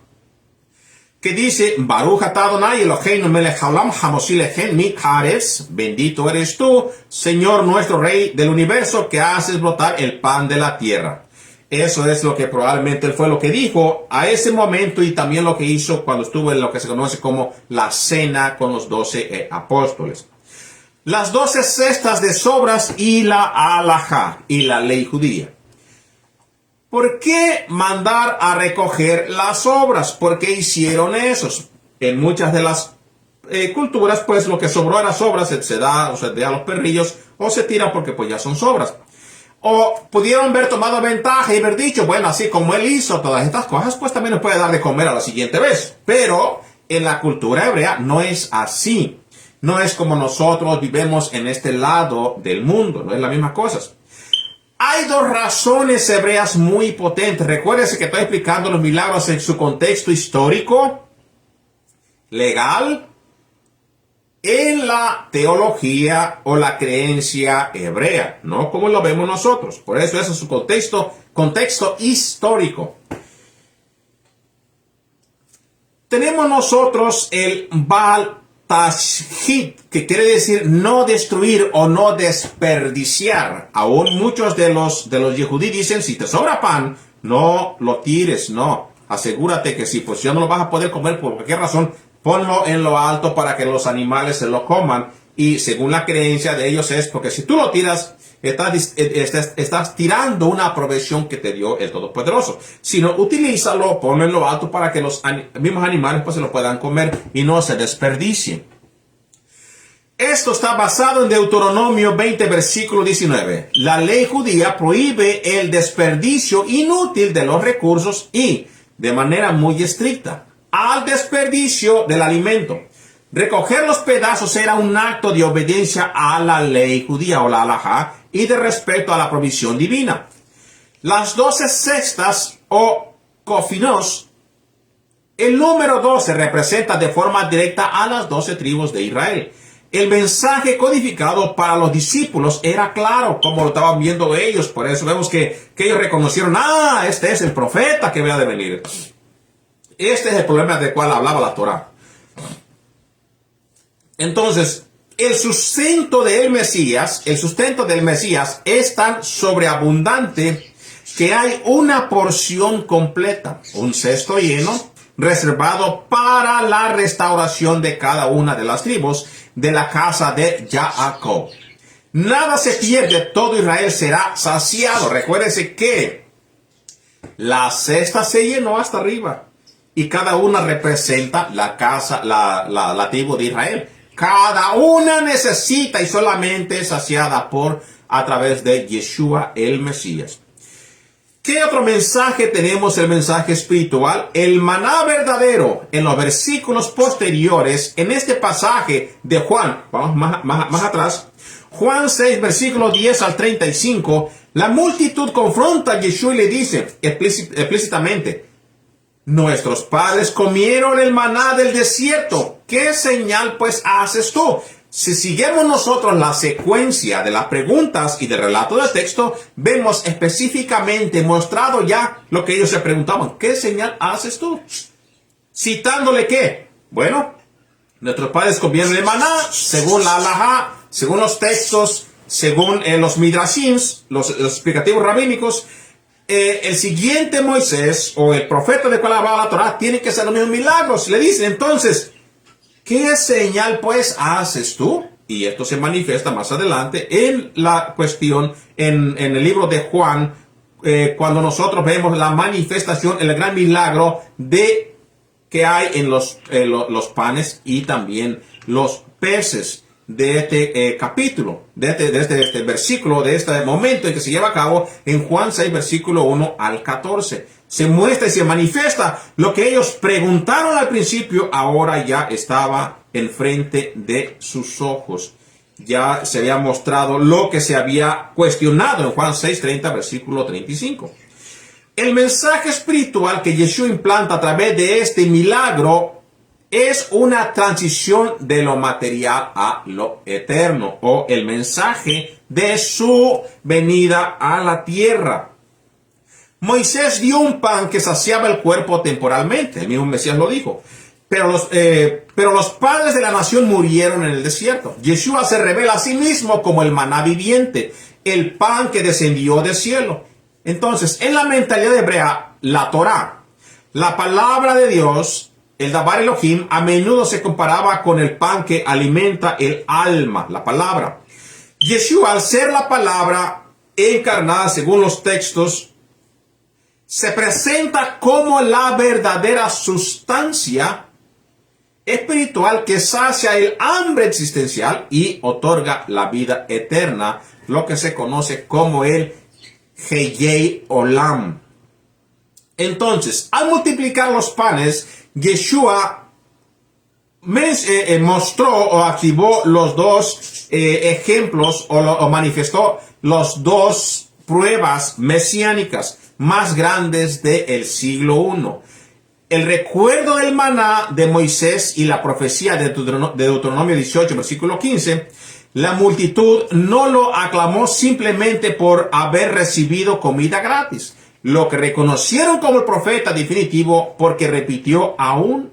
Que dice, Baruch atah Adonai Eloheinu melech haolam hamosil lechem mi-haaretz, bendito eres tú, Señor nuestro Rey del universo, que haces brotar el pan de la tierra. Eso es lo que probablemente fue lo que dijo a ese momento y también lo que hizo cuando estuvo en lo que se conoce como la cena con los 12 apóstoles. Las 12 cestas de sobras y la halajá y la ley judía. ¿Por qué mandar a recoger las sobras? ¿Por qué hicieron esos? En muchas de las culturas, pues lo que sobró era sobras, se da a los perrillos o se tira porque pues ya son sobras. O pudieron haber tomado ventaja y haber dicho, bueno, así como él hizo todas estas cosas, pues también nos puede dar de comer a la siguiente vez. Pero en la cultura hebrea no es así. No es como nosotros vivimos en este lado del mundo, no es la misma cosa. Hay dos razones hebreas muy potentes. Recuérdense que estoy explicando los milagros en su contexto histórico, legal, en la teología o la creencia hebrea, no como lo vemos nosotros. Por eso ese es su contexto histórico. Tenemos nosotros el Baal Tashit, que quiere decir no destruir o no desperdiciar. Aún muchos de los yehudí dicen, si te sobra pan, no lo tires, no. Asegúrate que si pues ya no lo vas a poder comer por cualquier razón, ponlo en lo alto para que los animales se lo coman. Y según la creencia de ellos es porque si tú lo tiras, estás tirando una provisión que te dio el Todopoderoso. Si no, utilízalo, ponlo en lo alto para que los mismos animales pues se lo puedan comer y no se desperdicien. Esto está basado en Deuteronomio 20, versículo 19. La ley judía prohíbe el desperdicio inútil de los recursos y, de manera muy estricta, al desperdicio del alimento. Recoger los pedazos era un acto de obediencia a la ley judía o la halajá y de respeto a la provisión divina. Las 12 cestas o cofinos, el número 12 representa de forma directa a las 12 tribus de Israel. El mensaje codificado para los discípulos era claro, como lo estaban viendo ellos. Por eso vemos que ellos reconocieron, este es el profeta que había de venir. Este es el problema del cual hablaba la Torá. Entonces, el sustento del Mesías es tan sobreabundante que hay una porción completa, un cesto lleno, reservado para la restauración de cada una de las tribus de la casa de Jacob. Nada se pierde, todo Israel será saciado. Recuérdense que la cesta se llenó hasta arriba y cada una representa la casa, la tribu de Israel. Cada una necesita y solamente es saciada a través de Yeshua el Mesías. ¿Qué otro mensaje tenemos? El mensaje espiritual, el maná verdadero. En los versículos posteriores, en este pasaje de Juan, vamos más atrás, Juan 6, versículos 10 al 35, la multitud confronta a Yeshua y le dice explícitamente, nuestros padres comieron el maná del desierto ¿qué señal pues haces tú? Si seguimos nosotros la secuencia de las preguntas y del relato del texto, vemos específicamente mostrado ya lo que ellos se preguntaban. ¿Qué señal haces tú? Citándole qué. Bueno, nuestros padres comieron el maná, según la halajá, según los textos, según los midrashims, los explicativos rabínicos. El siguiente Moisés, o el profeta de cual hablaba la Torah, tiene que hacer los mismos milagros. Le dicen, entonces, ¿qué señal pues haces tú? Y esto se manifiesta más adelante en la cuestión, en el libro de Juan, cuando nosotros vemos la manifestación, el gran milagro de que hay en los panes y también los peces de este capítulo, de este versículo, de este momento en que se lleva a cabo en Juan 6, versículo 1 al 14. Se muestra y se manifiesta lo que ellos preguntaron al principio, ahora ya estaba enfrente de sus ojos. Ya se había mostrado lo que se había cuestionado en Juan 6:30, versículo 35. El mensaje espiritual que Yeshua implanta a través de este milagro es una transición de lo material a lo eterno, o el mensaje de su venida a la tierra. Moisés dio un pan que saciaba el cuerpo temporalmente, el mismo Mesías lo dijo, pero los padres de la nación murieron en el desierto. Yeshua se revela a sí mismo como el maná viviente, el pan que descendió del cielo. Entonces, en la mentalidad hebrea, la Torá, la palabra de Dios, el Dabar Elohim, a menudo se comparaba con el pan que alimenta el alma, la palabra. Yeshua, al ser la palabra encarnada según los textos, se presenta como la verdadera sustancia espiritual que sacia el hambre existencial y otorga la vida eterna, lo que se conoce como el Heyei Olam. Entonces, al multiplicar los panes, Yeshua mostró o activó los dos ejemplos o manifestó los dos pruebas mesiánicas más grandes del siglo I. El recuerdo del maná de Moisés y la profecía de Deuteronomio 18, versículo 15. La multitud no lo aclamó simplemente por haber recibido comida gratis. Lo que reconocieron como el profeta definitivo porque repitió aún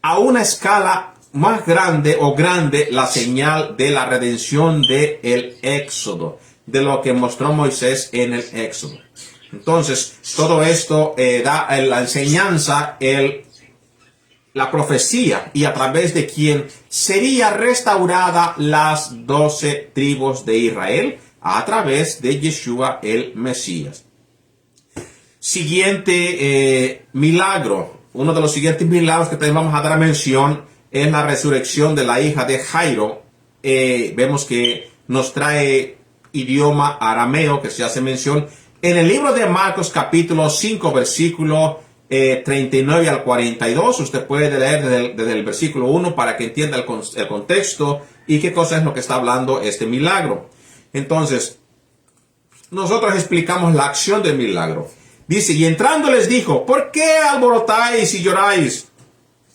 a una escala más grande o grande la señal de la redención del Éxodo, de lo que mostró Moisés en el Éxodo. Entonces, todo esto da la enseñanza, la profecía, y a través de quien sería restaurada las 12 tribus de Israel a través de Yeshua el Mesías. Siguiente milagro. Uno de los siguientes milagros que también vamos a dar mención es la resurrección de la hija de Jairo. Vemos que nos trae idioma arameo que se hace mención en el libro de Marcos capítulo 5 versículo 39 al 42. Usted puede leer desde el versículo 1 para que entienda el contexto y qué cosa es lo que está hablando este milagro. Entonces, nosotros explicamos la acción del milagro. Dice, y entrando les dijo, ¿por qué alborotáis y lloráis?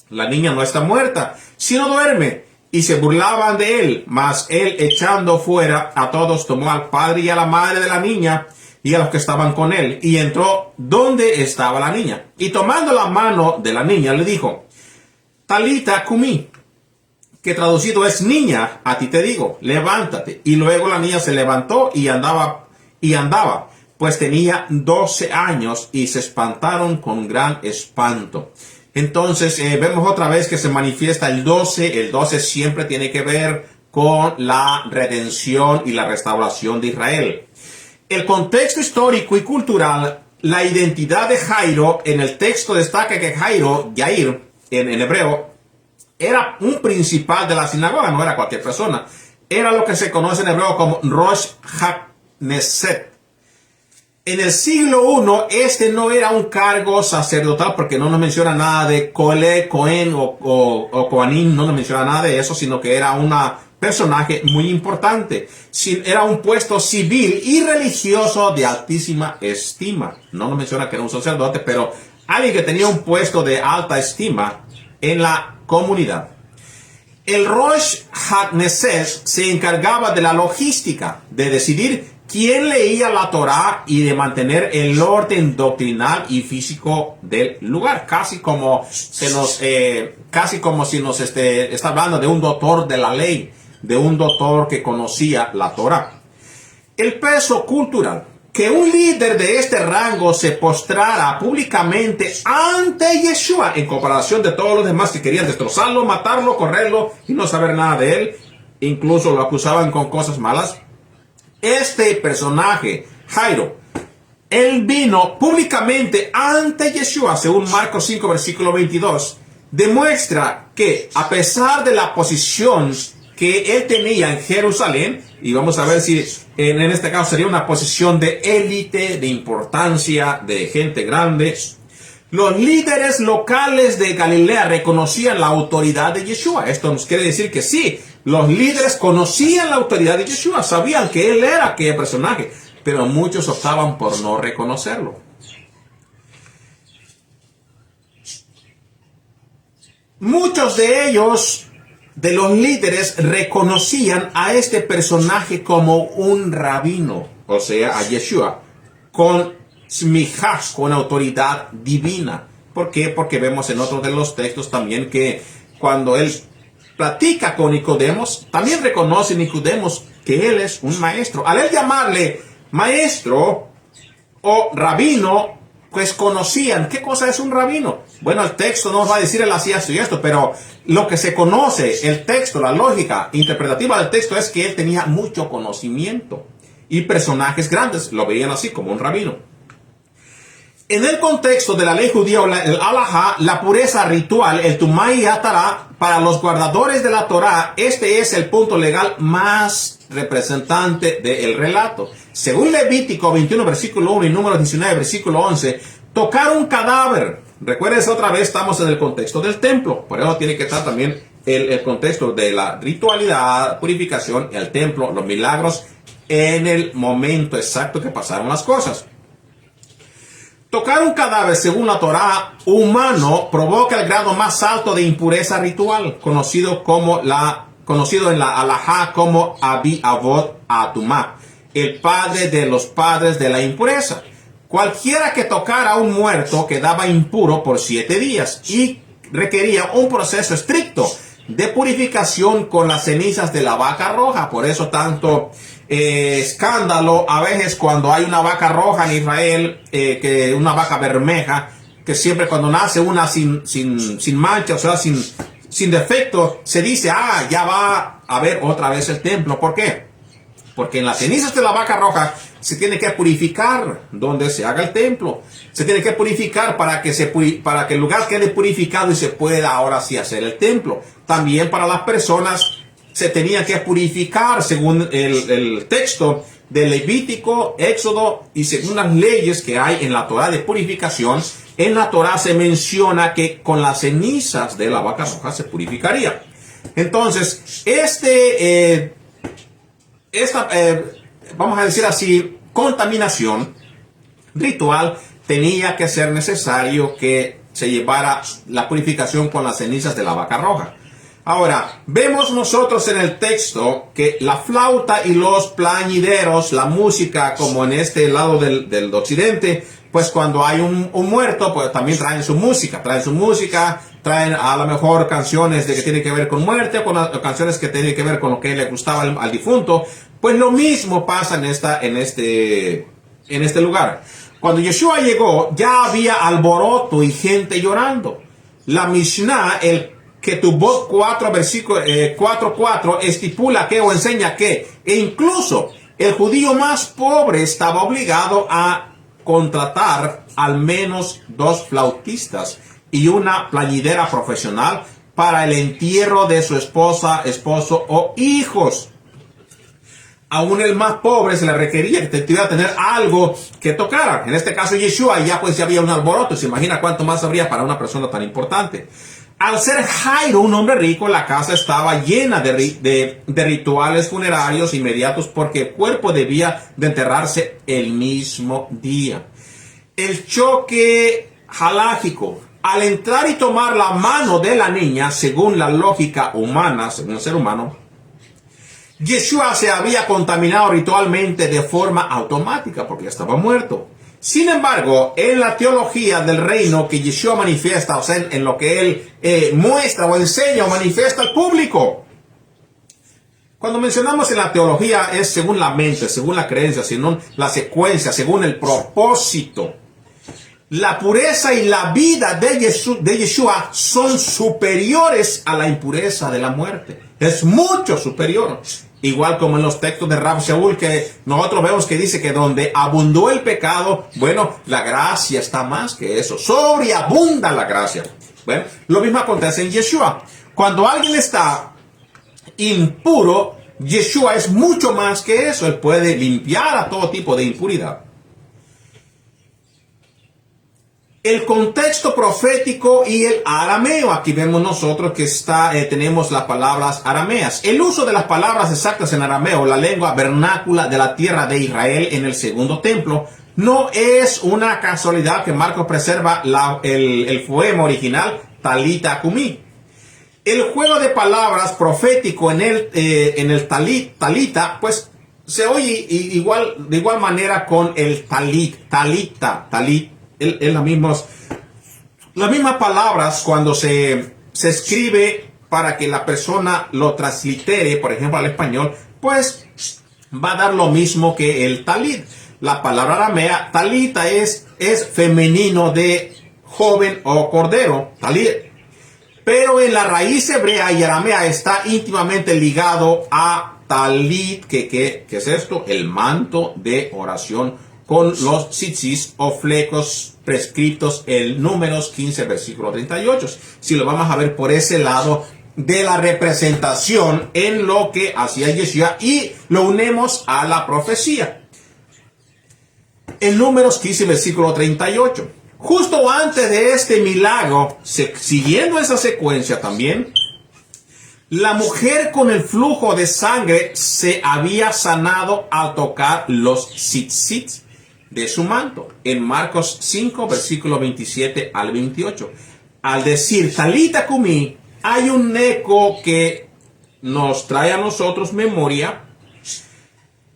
La niña no está muerta, sino duerme. Y se burlaban de él, mas él, echando fuera a todos, tomó al padre y a la madre de la niña y a los que estaban con él, y entró donde estaba la niña. Y tomando la mano de la niña, le dijo, Talita cumi, que traducido es, niña, a ti te digo, levántate. Y luego la niña se levantó y andaba, pues tenía 12 años, y se espantaron con gran espanto. Entonces, vemos otra vez que se manifiesta el 12. El 12 siempre tiene que ver con la redención y la restauración de Israel. El contexto histórico y cultural, la identidad de Jairo, en el texto destaca que Jairo, Yair, en hebreo, era un principal de la sinagoga, no era cualquier persona. Era lo que se conoce en hebreo como Rosh HaKnesset. En el siglo I, este no era un cargo sacerdotal, porque no nos menciona nada de Kohen o Kohanim, no nos menciona nada de eso, sino que era un personaje muy importante. Era un puesto civil y religioso de altísima estima. No nos menciona que era un sacerdote, pero alguien que tenía un puesto de alta estima en la comunidad. El Rosh HaKnesset se encargaba de la logística, de decidir quién leía la Torá y de mantener el orden doctrinal y físico del lugar. Casi como si nos está hablando de un doctor de la ley, de un doctor que conocía la Torá. El peso cultural. Que un líder de este rango se postrara públicamente ante Yeshua en comparación de todos los demás que querían destrozarlo, matarlo, correrlo y no saber nada de él. Incluso lo acusaban con cosas malas. Este personaje, Jairo, él vino públicamente ante Yeshua, según Marcos 5, versículo 22. Demuestra que a pesar de la posición que él tenía en Jerusalén, y vamos a ver si en este caso sería una posición de élite, de importancia, de gente grande, los líderes locales de Galilea reconocían la autoridad de Yeshua. Esto nos quiere decir que sí, los líderes conocían la autoridad de Yeshua, sabían que él era aquel personaje, pero muchos optaban por no reconocerlo. Muchos de ellos, de los líderes, reconocían a este personaje como un rabino, o sea, a Yeshua, con smijah, con autoridad divina. ¿Por qué? Porque vemos en otro de los textos también que cuando él platica con Nicodemos, también reconoce Nicodemos que él es un maestro. Al él llamarle maestro o rabino, pues conocían qué cosa es un rabino. Bueno, el texto no nos va a decir él hacía esto y esto, pero lo que se conoce, el texto, la lógica interpretativa del texto es que él tenía mucho conocimiento y personajes grandes lo veían así como un rabino. En el contexto de la ley judía, el halajá, la pureza ritual, el tumá y atará, para los guardadores de la Torá, este es el punto legal más representante del relato. Según Levítico 21, versículo 1 y Números 19, versículo 11, tocar un cadáver. Recuerden, otra vez estamos en el contexto del templo. Por eso tiene que estar también el contexto de la ritualidad, purificación, el templo, los milagros, en el momento exacto que pasaron las cosas. Tocar un cadáver, según la Torá, humano, provoca el grado más alto de impureza ritual, conocido en la halajá como Abi Avot Atumá, el padre de los padres de la impureza. Cualquiera que tocara a un muerto quedaba impuro por 7 días y requería un proceso estricto de purificación con las cenizas de la vaca roja. Por eso tanto escándalo a veces cuando hay una vaca roja en Israel, que una vaca bermeja, que siempre cuando nace una sin mancha, o sea, sin defecto, se dice, ya va a haber otra vez el templo. ¿Por qué? Porque en las cenizas de la vaca roja se tiene que purificar donde se haga el templo. Se tiene que purificar para que el lugar quede purificado y se pueda ahora sí hacer el templo. También para las personas se tenía que purificar según el texto de Levítico, Éxodo y según las leyes que hay en la Torá de purificación. En la Torá se menciona que con las cenizas de la vaca roja se purificaría. Entonces, vamos a decir así, contaminación ritual, tenía que ser necesario que se llevara la purificación con las cenizas de la vaca roja. Ahora, vemos nosotros en el texto que la flauta y los plañideros, la música, como en este lado del occidente, pues cuando hay un muerto, pues también traen su música, traen a lo mejor canciones que tienen que ver con muerte, o canciones que tienen que ver con lo que le gustaba al difunto. Pues lo mismo pasa en este lugar. Cuando Yeshua llegó, ya había alboroto y gente llorando. La Mishnah, el Ketubot 4, versículo 4:4, estipula que o enseña que, e incluso el judío más pobre estaba obligado a contratar al menos 2 flautistas y una plañidera profesional para el entierro de su esposa, esposo o hijos. Aún el más pobre se le requería que tuviera tener algo que tocara. En este caso Yeshua ya había un alboroto. Se imagina cuánto más habría para una persona tan importante. Al ser Jairo un hombre rico, la casa estaba llena de rituales funerarios inmediatos porque el cuerpo debía de enterrarse el mismo día. El choque halágico Al entrar y tomar la mano de la niña, según la lógica humana, según el ser humano, Yeshua se había contaminado ritualmente de forma automática porque ya estaba muerto. Sin embargo, en la teología del reino que Yeshua manifiesta, o sea, en lo que él muestra o enseña o manifiesta al público. Cuando mencionamos en la teología es según la mente, según la creencia, según la secuencia, según el propósito. La pureza y la vida de Yeshua son superiores a la impureza de la muerte. Es mucho superior. Igual como en los textos de Rab Shaul, que nosotros vemos que dice que donde abundó el pecado, bueno, la gracia está más que eso. Sobreabunda la gracia. Bueno, lo mismo acontece en Yeshua. Cuando alguien está impuro, Yeshua es mucho más que eso. Él puede limpiar a todo tipo de impuridad. El contexto profético y el arameo. Aquí vemos nosotros que tenemos las palabras arameas. El uso de las palabras exactas en arameo, la lengua vernácula de la tierra de Israel en el segundo templo, no es una casualidad que Marcos preserva el poema original Talita Cumi. El juego de palabras profético en el talita, pues se oye de igual manera con el talita. Es las mismas palabras cuando se escribe para que la persona lo translitere, por ejemplo, al español, pues va a dar lo mismo que el talit. La palabra aramea, talita, es femenino de joven o cordero, talit. Pero en la raíz hebrea y aramea está íntimamente ligado a talit, que es esto, el manto de oración, con los tzitzis o flecos prescriptos en Números 15, versículo 38. Si lo vamos a ver por ese lado de la representación en lo que hacía Yeshua y lo unimos a la profecía. En Números 15, versículo 38. Justo antes de este milagro, siguiendo esa secuencia también, la mujer con el flujo de sangre se había sanado al tocar los tzitzit de su manto. En Marcos 5, versículo 27 al 28. Al decir Talita Cumi, hay un eco que nos trae a nosotros memoria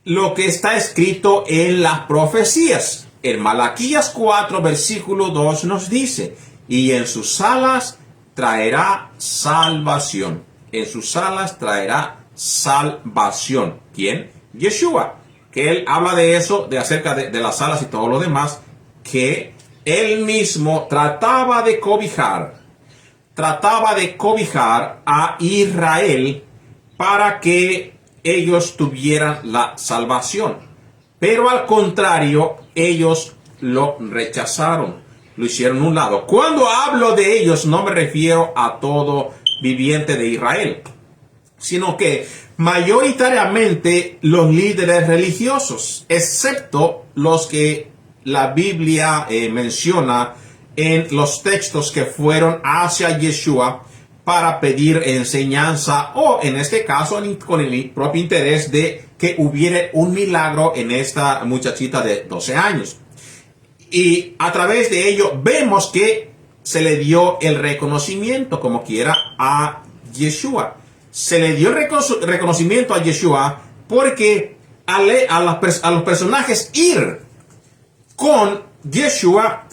lo que está escrito en las profecías. En Malaquías 4, versículo 2 nos dice, y en sus alas traerá salvación. En sus alas traerá salvación. ¿Quién? Yeshua. Que él habla de eso, de acerca de las alas y todo lo demás, que él mismo trataba de cobijar a Israel para que ellos tuvieran la salvación. Pero al contrario, ellos lo rechazaron, lo hicieron a un lado. Cuando hablo de ellos, no me refiero a todo viviente de Israel, sino que mayoritariamente los líderes religiosos, excepto los que la Biblia menciona en los textos que fueron hacia Yeshua para pedir enseñanza o en este caso con el propio interés de que hubiera un milagro en esta muchachita de 12 años. Y a través de ello vemos que se le dio el reconocimiento como quiera a Yeshua. Se le dio reconocimiento a Yeshua porque a los personajes ir con Yeshua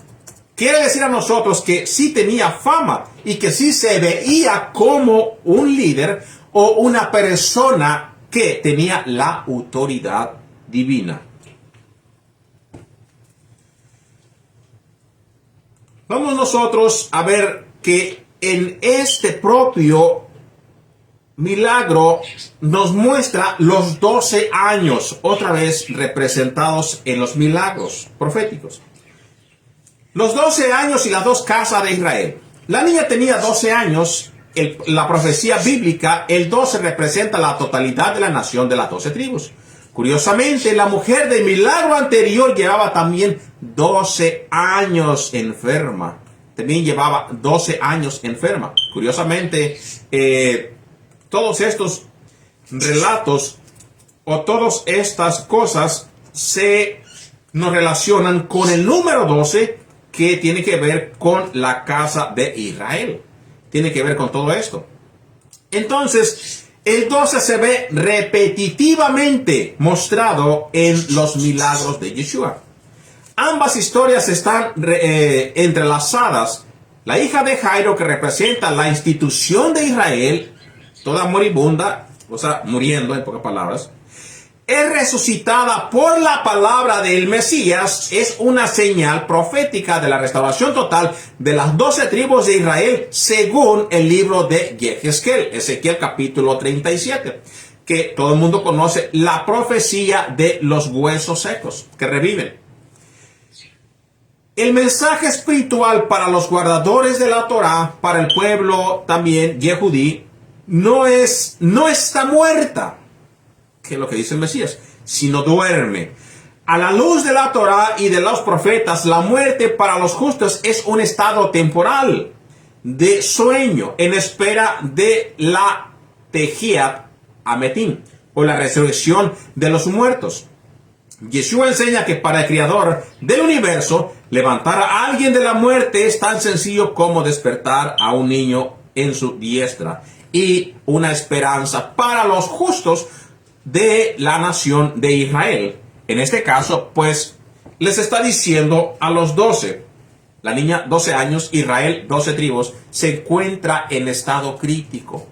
quiere decir a nosotros que sí tenía fama y que sí se veía como un líder o una persona que tenía la autoridad divina. Vamos nosotros a ver que en este propio milagro nos muestra los 12 años, otra vez representados en los milagros proféticos. Los 12 años y las dos casas de Israel. La niña tenía 12 años. La profecía bíblica, el 12 representa la totalidad de la nación de las 12 tribus. Curiosamente, la mujer del milagro anterior llevaba también 12 años enferma. También llevaba 12 años enferma. Curiosamente, todos estos relatos o todas estas cosas nos relacionan con el número 12, que tiene que ver con la casa de Israel. Tiene que ver con todo esto. Entonces, el 12 se ve repetitivamente mostrado en los milagros de Yeshua. Ambas historias están entrelazadas. La hija de Jairo, que representa la institución de Israel, toda moribunda, o sea, muriendo en pocas palabras, es resucitada por la palabra del Mesías, es una señal profética de la restauración total de las 12 tribus de Israel, según el libro de Yehezkel, Ezequiel capítulo 37, que todo el mundo conoce, la profecía de los huesos secos que reviven. El mensaje espiritual para los guardadores de la Torá, para el pueblo también Yehudí, no está muerta, que es lo que dice el Mesías, sino duerme. A la luz de la Torá y de los profetas, la muerte para los justos es un estado temporal de sueño en espera de la Tejiat Ametim, o la resurrección de los muertos. Yeshua enseña que para el Creador del universo, levantar a alguien de la muerte es tan sencillo como despertar a un niño en su diestra, y una esperanza para los justos de la nación de Israel. En este caso, pues, les está diciendo a los 12, la niña 12 años, Israel 12 tribus, se encuentra en estado crítico,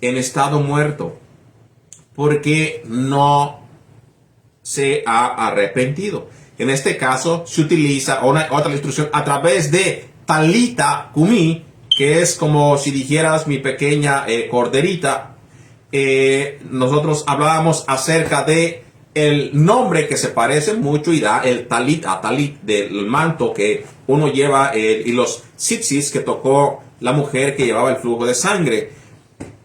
en estado muerto, porque no se ha arrepentido. En este caso se utiliza otra instrucción a través de Talita Kumi, que es como si dijeras mi pequeña corderita. Nosotros hablábamos acerca de el nombre que se parece mucho y da el talit a talit del manto que uno lleva y los tzitzis que tocó la mujer que llevaba el flujo de sangre.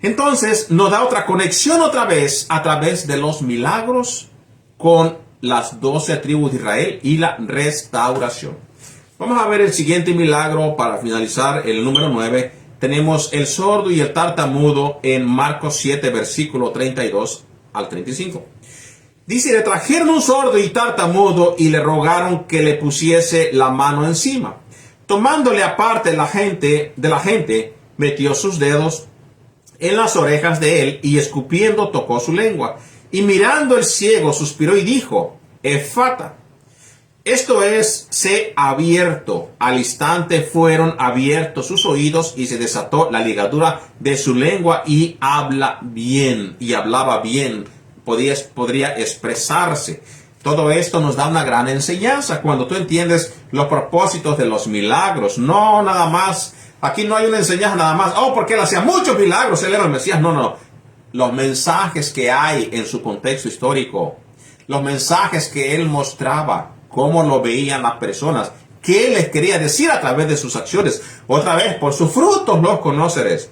Entonces nos da otra conexión otra vez a través de los milagros con las 12 tribus de Israel y la restauración. Vamos a ver el siguiente milagro para finalizar, el número 9. Tenemos el sordo y el tartamudo en Marcos 7, versículo 32 al 35. Dice, le trajeron un sordo y tartamudo y le rogaron que le pusiese la mano encima. Tomándole aparte de la gente, metió sus dedos en las orejas de él y escupiendo tocó su lengua. Y mirando el ciego suspiró y dijo, Efata. Esto es, sé abierto. Al instante fueron abiertos sus oídos y se desató la ligadura de su lengua y hablaba bien. Podría expresarse. Todo esto nos da una gran enseñanza cuando tú entiendes los propósitos de los milagros. No nada más, aquí no hay una enseñanza nada más. Oh, porque él hacía muchos milagros, él era el Mesías. No. Los mensajes que hay en su contexto histórico, los mensajes que él mostraba, cómo lo veían las personas, qué les quería decir a través de sus acciones. Otra vez, por sus frutos los conoceréis.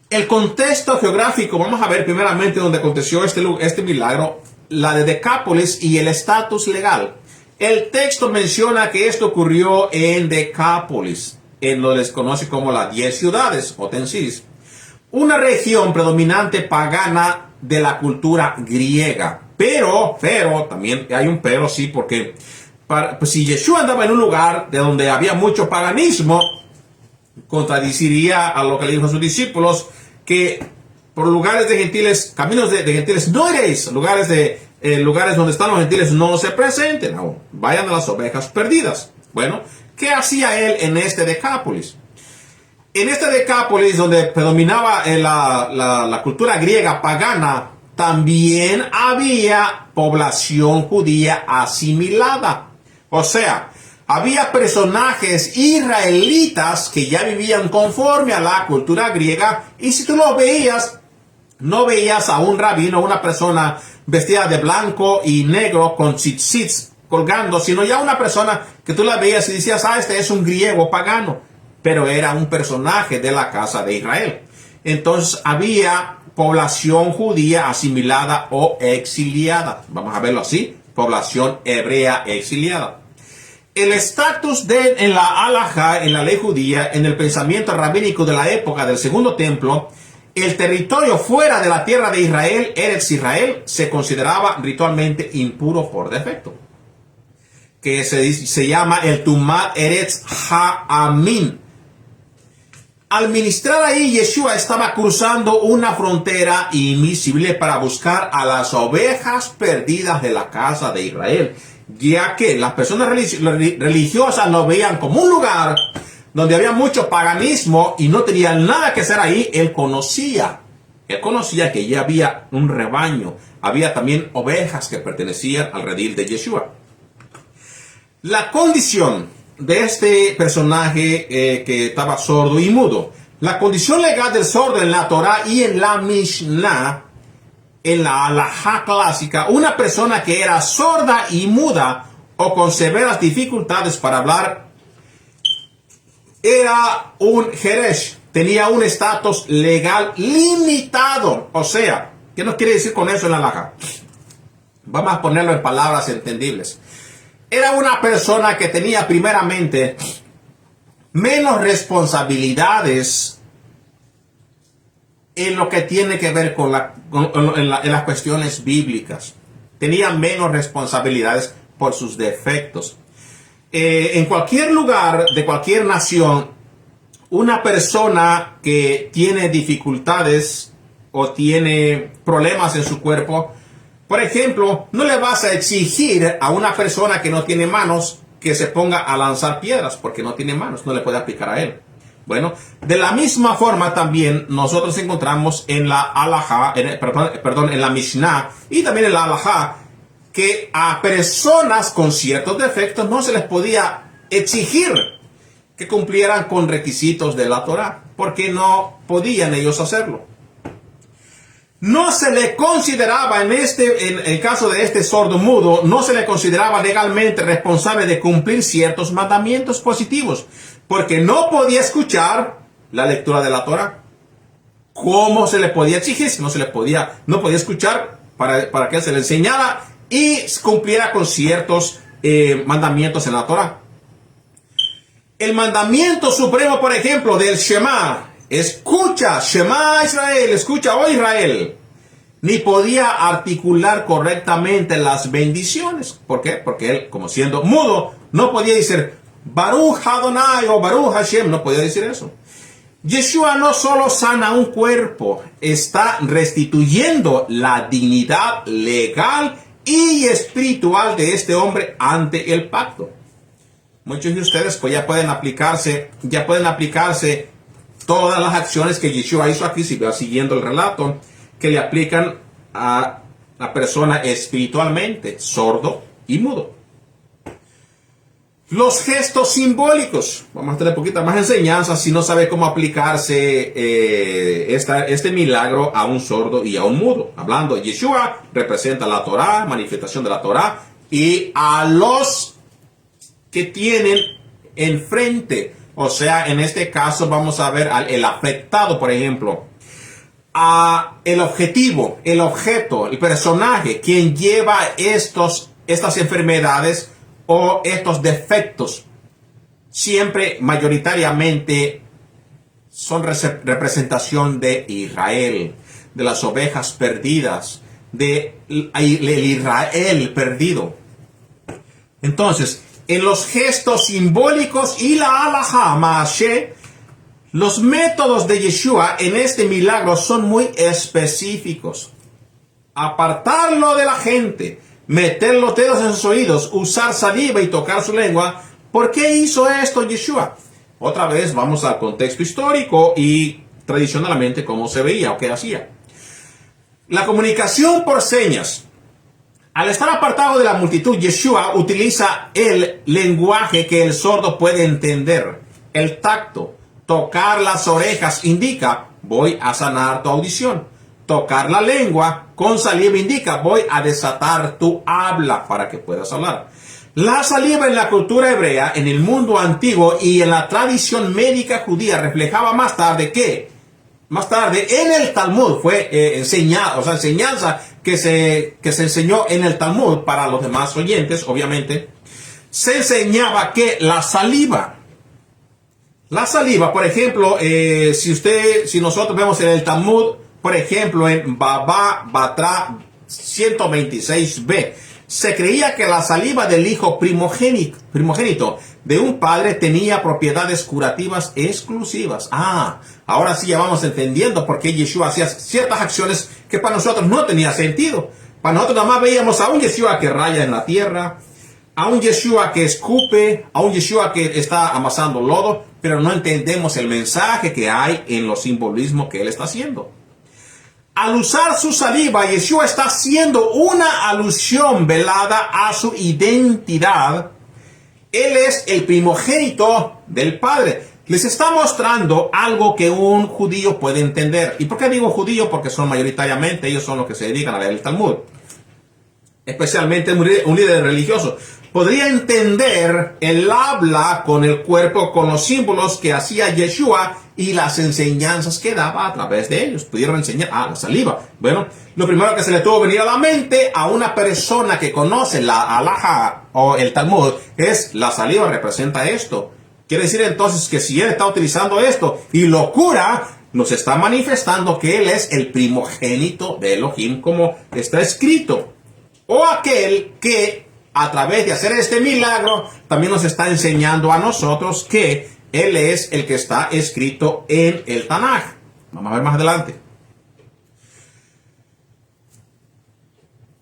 El contexto geográfico, vamos a ver primeramente donde aconteció este milagro, la de Decápolis y el estatus legal. El texto menciona que esto ocurrió en Decápolis, en lo que se conoce como las 10 ciudades, o Tensis, una región predominante pagana de la cultura griega. Pero, también hay un pero, sí, porque pues, si Yeshua andaba en un lugar de donde había mucho paganismo, contradiciría a lo que le dijo a sus discípulos, que por lugares de gentiles, caminos de gentiles no iréis, lugares donde están los gentiles no se presenten, no, vayan a las ovejas perdidas. Bueno, ¿qué hacía él en este Decápolis? En este Decápolis, donde predominaba la cultura griega pagana, también había población judía asimilada. O sea, había personajes israelitas que ya vivían conforme a la cultura griega, y si tú lo veías, no veías a un rabino, una persona vestida de blanco y negro con tzitzits colgando, sino ya una persona que tú la veías y decías, este es un griego pagano, pero era un personaje de la casa de Israel. Entonces había población judía asimilada o exiliada. Vamos a verlo así, población hebrea exiliada. El estatus en la halajá, en la ley judía, en el pensamiento rabínico de la época del Segundo Templo, el territorio fuera de la tierra de Israel, Eretz Israel, se consideraba ritualmente impuro por defecto. que se llama el Tumat Eretz Ha'amin. Al ministrar ahí, Yeshua estaba cruzando una frontera invisible para buscar a las ovejas perdidas de la casa de Israel, ya que las personas religiosas lo veían como un lugar donde había mucho paganismo y no tenían nada que hacer ahí. Él conocía que ya había un rebaño, había también ovejas que pertenecían al redil de Yeshua. La condición de este personaje que estaba sordo y mudo. La condición legal del sordo en la Torah y en la Mishnah, en la halajá clásica, una persona que era sorda y muda o con severas dificultades para hablar, era un Jeresh, tenía un estatus legal limitado. O sea, ¿qué nos quiere decir con eso en la halajá? Vamos a ponerlo en palabras entendibles. Era una persona que tenía primeramente menos responsabilidades en lo que tiene que ver con en las cuestiones bíblicas. Tenía menos responsabilidades por sus defectos. En cualquier lugar de cualquier nación, una persona que tiene dificultades o tiene problemas en su cuerpo, por ejemplo, no le vas a exigir a una persona que no tiene manos que se ponga a lanzar piedras porque no tiene manos, no le puede aplicar a él. Bueno, de la misma forma también nosotros encontramos en la halajá, en la Mishnah y también en la halajá, que a personas con ciertos defectos no se les podía exigir que cumplieran con requisitos de la Torah, porque no podían ellos hacerlo. No se le consideraba, en el caso de este sordo mudo, no se le consideraba legalmente responsable de cumplir ciertos mandamientos positivos, porque no podía escuchar la lectura de la Torah. ¿Cómo se le podía exigir si no podía escuchar para que se le enseñara y cumpliera con ciertos mandamientos en la Torah? El mandamiento supremo, por ejemplo, del Shema, escucha, Shema Israel, escucha, oh Israel, ni podía articular correctamente las bendiciones. ¿Por qué? Porque él, como siendo mudo, no podía decir Baruch Adonai o Baruch Hashem, no podía decir eso. Yeshua no solo sana un cuerpo, está restituyendo la dignidad legal y espiritual de este hombre ante el pacto. Muchos de ustedes pues ya pueden aplicarse todas las acciones que Yeshua hizo aquí, si va siguiendo el relato, que le aplican a la persona espiritualmente sordo y mudo. Los gestos simbólicos. Vamos a tener poquita más enseñanza si no sabe cómo aplicarse este milagro a un sordo y a un mudo. Hablando, Yeshua representa la Torah, manifestación de la Torah, y a los que tienen enfrente. O sea, en este caso vamos a ver al afectado, por ejemplo, a el objetivo, el objeto, el personaje, quien lleva estas enfermedades o estos defectos. Siempre, mayoritariamente, son representación de Israel, de las ovejas perdidas, de el Israel perdido. Entonces, en los gestos simbólicos y la halajá ma'aseh, los métodos de Yeshua en este milagro son muy específicos. Apartarlo de la gente, meter los dedos en sus oídos, usar saliva y tocar su lengua. ¿Por qué hizo esto Yeshua? Otra vez vamos al contexto histórico y tradicionalmente cómo se veía o qué hacía. La comunicación por señas. Al estar apartado de la multitud, Yeshua utiliza el lenguaje que el sordo puede entender. El tacto, tocar las orejas indica, voy a sanar tu audición. Tocar la lengua con saliva indica, voy a desatar tu habla para que puedas hablar. La saliva en la cultura hebrea, en el mundo antiguo y en la tradición médica judía reflejaba más tarde en el Talmud fue enseñanza que se enseñó en el Talmud para los demás oyentes, obviamente, se enseñaba que la saliva, por ejemplo, si nosotros vemos en el Talmud, por ejemplo, en Baba Batra 126b, Se creía que la saliva del hijo primogénito de un padre tenía propiedades curativas exclusivas. Ahora sí ya vamos entendiendo por qué Yeshua hacía ciertas acciones que para nosotros no tenía sentido. Para nosotros nada más veíamos a un Yeshua que raya en la tierra, a un Yeshua que escupe, a un Yeshua que está amasando lodo, pero no entendemos el mensaje que hay en los simbolismos que él está haciendo. Al usar su saliva, Yeshua está haciendo una alusión velada a su identidad. Él es el primogénito del Padre. Les está mostrando algo que un judío puede entender. ¿Y por qué digo judío? Porque son mayoritariamente, ellos son los que se dedican a leer el Talmud. Especialmente un líder religioso. Podría entender el habla con el cuerpo, con los símbolos que hacía Yeshua y las enseñanzas que daba a través de ellos. Pudieron enseñar la saliva. Bueno, lo primero que se le tuvo que venir a la mente a una persona que conoce la halajá o el Talmud es la saliva representa esto. Quiere decir entonces que si él está utilizando esto y lo cura, nos está manifestando que él es el primogénito de Elohim, como está escrito. O aquel que a través de hacer este milagro también nos está enseñando a nosotros que él es el que está escrito en el Tanaj. Vamos a ver más adelante.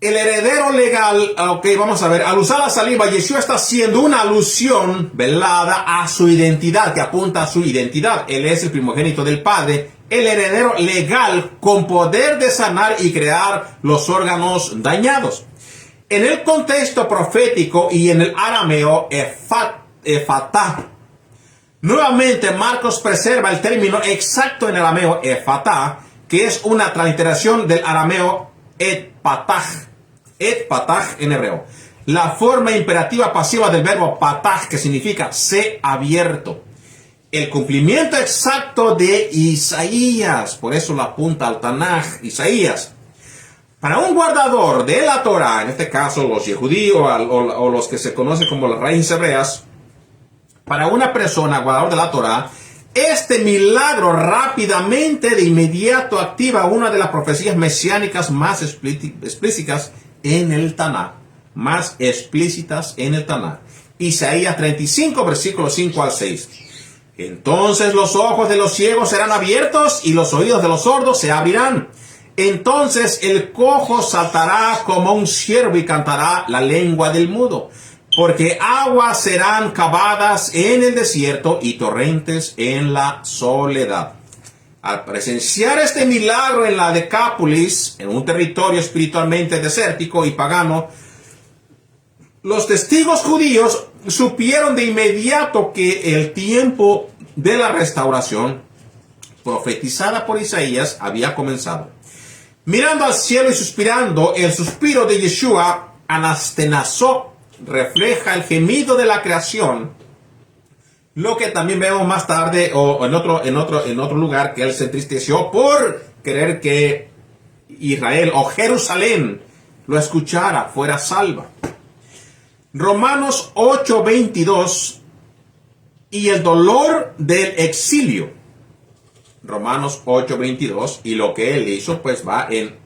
El heredero legal, vamos a ver, al usar la saliva, Yeshua está haciendo una alusión velada a su identidad, que apunta a su identidad. Él es el primogénito del Padre, el heredero legal con poder de sanar y crear los órganos dañados. En el contexto profético y en el arameo, efatá. Nuevamente, Marcos preserva el término exacto en el arameo, efatá, que es una transliteración del arameo et-pataj en hebreo. La forma imperativa pasiva del verbo pataj, que significa sé abierto. El cumplimiento exacto de Isaías, por eso la apunta al Tanaj, Isaías. Para un guardador de la Torah, en este caso los judíos o los que se conocen como las raíces hebreas, para una persona guardador de la Torah, este milagro rápidamente, de inmediato, activa una de las profecías mesiánicas más explícitas en el Tanaj. Más explícitas en el Tanaj. Isaías 35, versículos 5 al 6. Entonces los ojos de los ciegos serán abiertos y los oídos de los sordos se abrirán. Entonces el cojo saltará como un ciervo y cantará la lengua del mudo. Porque aguas serán cavadas en el desierto y torrentes en la soledad. Al presenciar este milagro en la Decápolis, en un territorio espiritualmente desértico y pagano, los testigos judíos supieron de inmediato que el tiempo de la restauración profetizada por Isaías había comenzado. Mirando al cielo y suspirando, el suspiro de Yeshua, anastenazó, refleja el gemido de la creación, lo que también vemos más tarde o en otro lugar, que él se entristeció por querer que Israel o Jerusalén lo escuchara, fuera salva. Romanos 8:22 y el dolor del exilio. Romanos 8:22 y lo que él hizo pues va en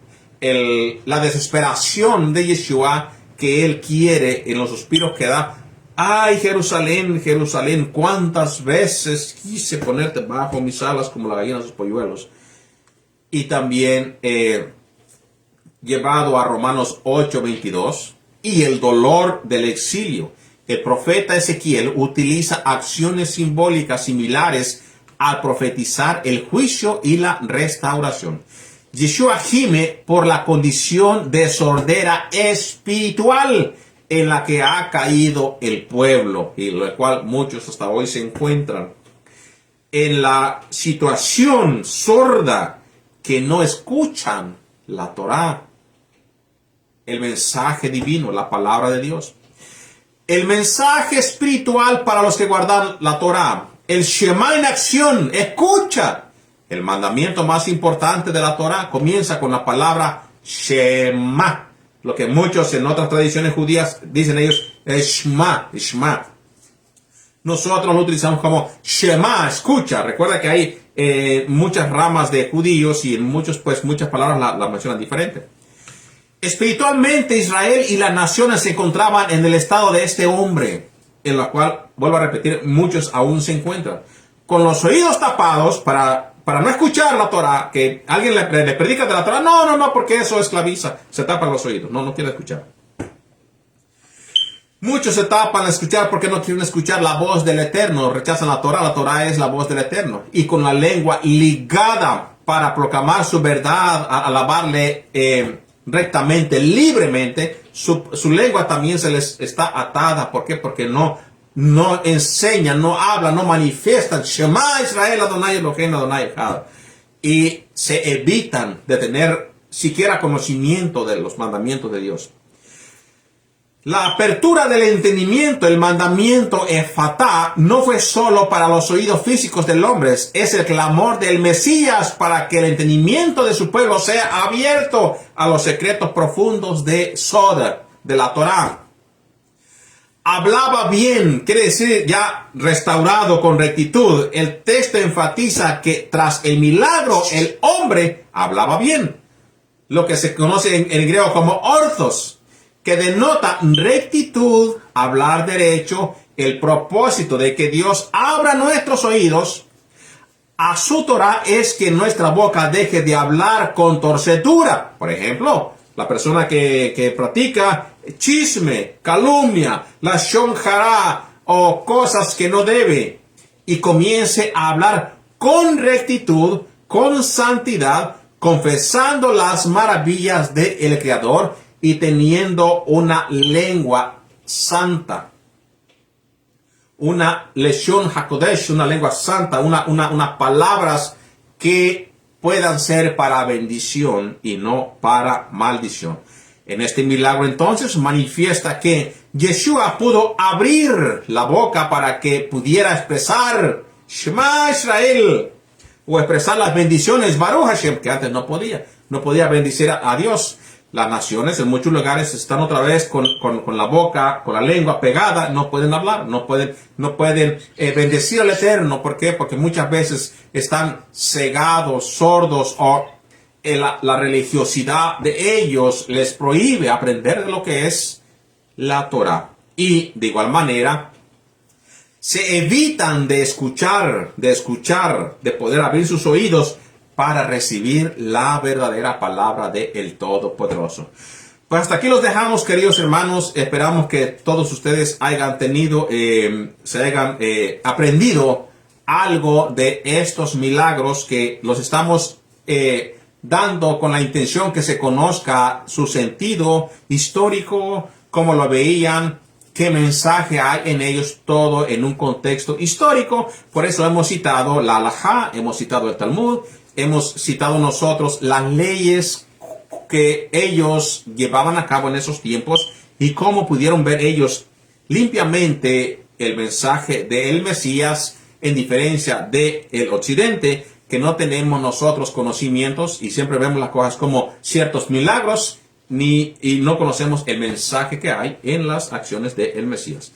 la desesperación de Yeshua, que él quiere en los suspiros que da. Ay, Jerusalén, Jerusalén, cuántas veces quise ponerte bajo mis alas como la gallina sus polluelos. Y también llevado a Romanos 8:22 y el dolor del exilio. El profeta Ezequiel utiliza acciones simbólicas similares al profetizar el juicio y la restauración. Yeshua gime por la condición de sordera espiritual en la que ha caído el pueblo, y lo cual muchos hasta hoy se encuentran en la situación sorda, que no escuchan la Torá, el mensaje divino, la palabra de Dios. El mensaje espiritual para los que guardan la Torá, el Shema en acción, escucha. El mandamiento más importante de la Torá comienza con la palabra Shema. Lo que muchos en otras tradiciones judías dicen ellos es Shema. Nosotros lo utilizamos como Shema, escucha. Recuerda que hay muchas ramas de judíos y en muchas palabras la mencionan diferente. Espiritualmente Israel y las naciones se encontraban en el estado de este hombre, en la cual, vuelvo a repetir, muchos aún se encuentran. Con los oídos tapados para no escuchar la Torah, que alguien le predica de la Torah, no, porque eso esclaviza, se tapan los oídos, no quiere escuchar. Muchos se tapan a escuchar porque no quieren escuchar la voz del Eterno, rechazan la Torah es la voz del Eterno, y con la lengua ligada para proclamar su verdad, a alabarle rectamente, libremente, su lengua también se les está atada. ¿Por qué? Porque no enseñan, no hablan, no manifiestan Shema Israel Adonai Eloheinu Adonai Echad, y se evitan de tener siquiera conocimiento de los mandamientos de Dios. La apertura del entendimiento, el mandamiento efatá, no fue solo para los oídos físicos del hombre, es el clamor del Mesías para que el entendimiento de su pueblo sea abierto a los secretos profundos de Soda, de la Torá. Hablaba bien, quiere decir ya restaurado con rectitud. El texto enfatiza que tras el milagro el hombre hablaba bien, lo que se conoce en griego como orthos, que denota rectitud, hablar derecho, el propósito de que Dios abra nuestros oídos a su Torah es que nuestra boca deje de hablar con torcedura. Por ejemplo, la persona que practica chisme, calumnia, lashon hara o cosas que no debe, y comience a hablar con rectitud, con santidad, confesando las maravillas del Creador y teniendo una lengua santa, una leshon hakodesh, una lengua santa, unas palabras que puedan ser para bendición y no para maldición. En este milagro entonces manifiesta que Yeshua pudo abrir la boca para que pudiera expresar Shema Israel, o expresar las bendiciones Baruch Hashem, que antes no podía bendecir a Dios. Las naciones en muchos lugares están otra vez con la boca, con la lengua pegada, no pueden hablar, no pueden bendecir al Eterno. ¿Por qué? Porque muchas veces están cegados, sordos, o la religiosidad de ellos les prohíbe aprender de lo que es la Torah. Y de igual manera, se evitan de escuchar, de poder abrir sus oídos para recibir la verdadera palabra del Todopoderoso. Pues hasta aquí los dejamos, queridos hermanos. Esperamos que todos ustedes hayan tenido, se hayan aprendido algo de estos milagros que los estamos dando con la intención que se conozca su sentido histórico, cómo lo veían, qué mensaje hay en ellos, todo en un contexto histórico. Por eso hemos citado la Halajá, hemos citado el Talmud, hemos citado nosotros las leyes que ellos llevaban a cabo en esos tiempos y cómo pudieron ver ellos limpiamente el mensaje del Mesías, en diferencia del occidente, que no tenemos nosotros conocimientos y siempre vemos las cosas como ciertos milagros y no conocemos el mensaje que hay en las acciones del Mesías.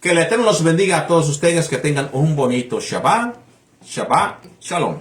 Que el Eterno los bendiga a todos ustedes, que tengan un bonito Shabbat. Shabbat Shalom.